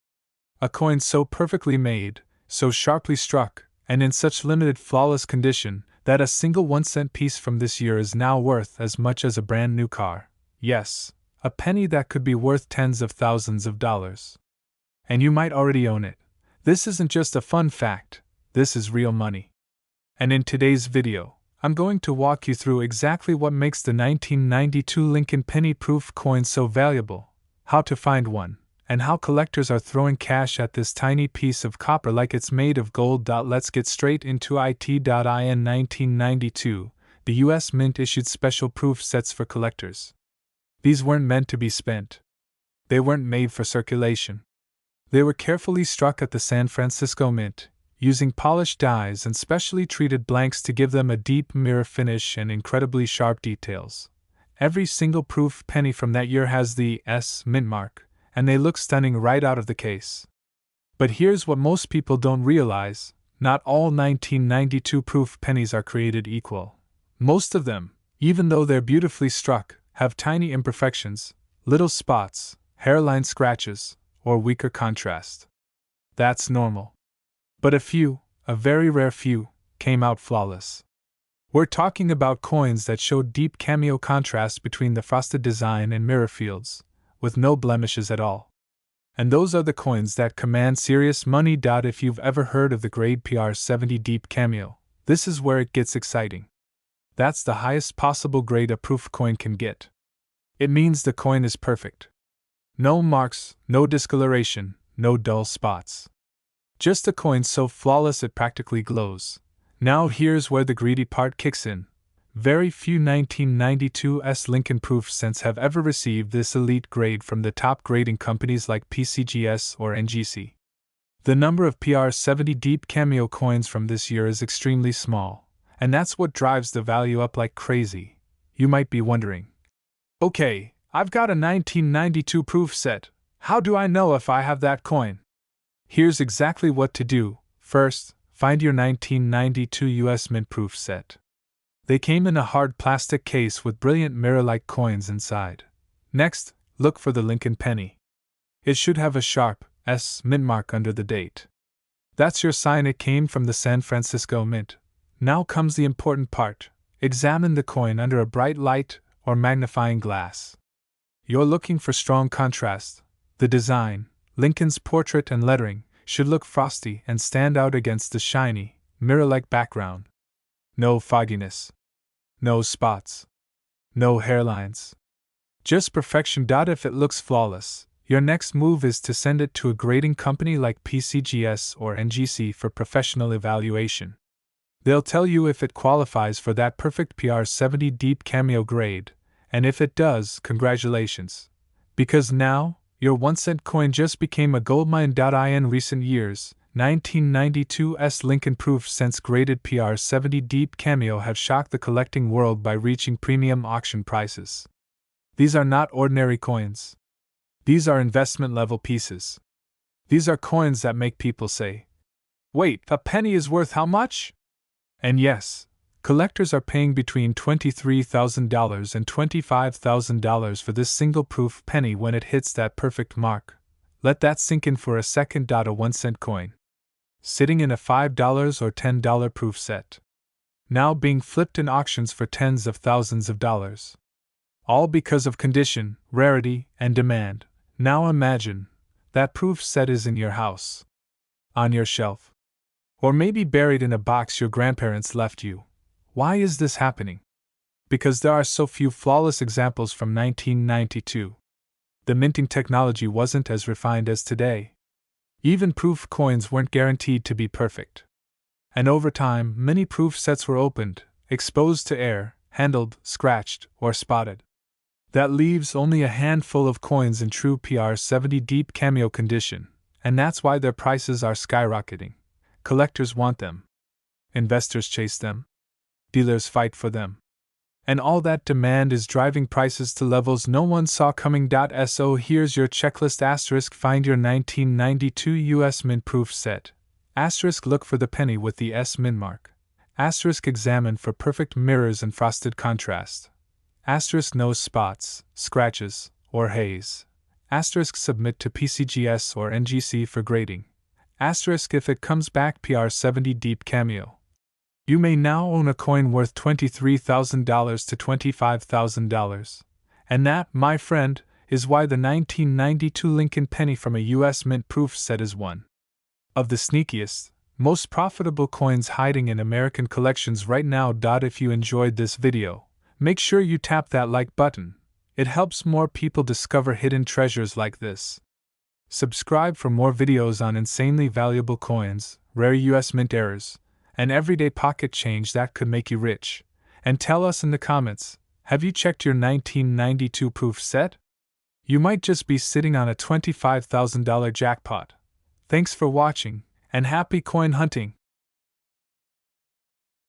A coin so perfectly made, so sharply struck, and in such limited flawless condition, that a single 1-cent piece from this year is now worth as much as a brand new car. Yes, a penny that could be worth tens of thousands of dollars. And you might already own it. This isn't just a fun fact, this is real money. And in today's video, I'm going to walk you through exactly what makes the 1992 Lincoln penny proof coin so valuable, how to find one, and how collectors are throwing cash at this tiny piece of copper like it's made of gold. Let's get straight into it. In 1992, the US Mint issued special proof sets for collectors. These weren't meant to be spent. They weren't made for circulation. They were carefully struck at the San Francisco Mint, using polished dies and specially treated blanks to give them a deep mirror finish and incredibly sharp details. Every single proof penny from that year has the S mint mark, and they look stunning right out of the case. But here's what most people don't realize: not all 1992 proof pennies are created equal. Most of them, even though they're beautifully struck, have tiny imperfections, little spots, hairline scratches, or weaker contrast. That's normal. But a few, a very rare few, came out flawless. We're talking about coins that showed deep cameo contrast between the frosted design and mirror fields, with no blemishes at all. And those are the coins that command serious money. If you've ever heard of the grade PR70 deep cameo, this is where it gets exciting. That's the highest possible grade a proof coin can get. It means the coin is perfect. No marks, no discoloration, no dull spots. Just a coin so flawless it practically glows. Now here's where the greedy part kicks in. Very few 1992's Lincoln proof cents have ever received this elite grade from the top grading companies like PCGS or NGC. The number of PR70 deep cameo coins from this year is extremely small, and that's what drives the value up like crazy. You might be wondering, okay, I've got a 1992 proof set. How do I know if I have that coin? Here's exactly what to do. First, find your 1992 US Mint proof set. They came in a hard plastic case with brilliant mirror-like coins inside. Next, look for the Lincoln penny. It should have a sharp S mint mark under the date. That's your sign it came from the San Francisco Mint. Now comes the important part. Examine the coin under a bright light or magnifying glass. You're looking for strong contrast. The design, Lincoln's portrait and lettering, should look frosty and stand out against the shiny, mirror-like background. No fogginess. No spots. No hairlines. Just perfection. If it looks flawless, your next move is to send it to a grading company like PCGS or NGC for professional evaluation. They'll tell you if it qualifies for that perfect PR70 deep cameo grade, and if it does, congratulations. Because now, your 1 cent coin just became a goldmine. In recent years, 1992's Lincoln proof cents graded PR70 deep cameo have shocked the collecting world by reaching premium auction prices. These are not ordinary coins. These are investment-level pieces. These are coins that make people say, "Wait, a penny is worth how much?" And yes, collectors are paying between $23,000 and $25,000 for this single proof penny when it hits that perfect mark. Let that sink in for a second. A 1 cent coin, sitting in a $5 or $10 proof set, now being flipped in auctions for tens of thousands of dollars. All because of condition, rarity, and demand. Now imagine, that proof set is in your house, on your shelf, or maybe buried in a box your grandparents left you. Why is this happening? Because there are so few flawless examples from 1992. The minting technology wasn't as refined as today. Even proof coins weren't guaranteed to be perfect. And over time, many proof sets were opened, exposed to air, handled, scratched, or spotted. That leaves only a handful of coins in true PR70 deep cameo condition, and that's why their prices are skyrocketing. Collectors want them. Investors chase them. Dealers fight for them. And all that demand is driving prices to levels no one saw coming. So here's your checklist. Find your 1992 US Mint proof set. Look for the penny with the S mint mark. Examine for perfect mirrors and frosted contrast. No spots, scratches, or haze. Submit to PCGS or NGC for grading. If it comes back PR70 deep cameo. You may now own a coin worth $23,000 to $25,000. And that, my friend, is why the 1992 Lincoln penny from a US Mint proof set is one of the sneakiest, most profitable coins hiding in American collections right now. If you enjoyed this video, make sure you tap that like button. It helps more people discover hidden treasures like this. Subscribe for more videos on insanely valuable coins, rare US Mint errors, and everyday pocket change that could make you rich. And tell us in the comments, have you checked your 1992 proof set? You might just be sitting on a $25,000 jackpot. Thanks for watching, and happy coin hunting!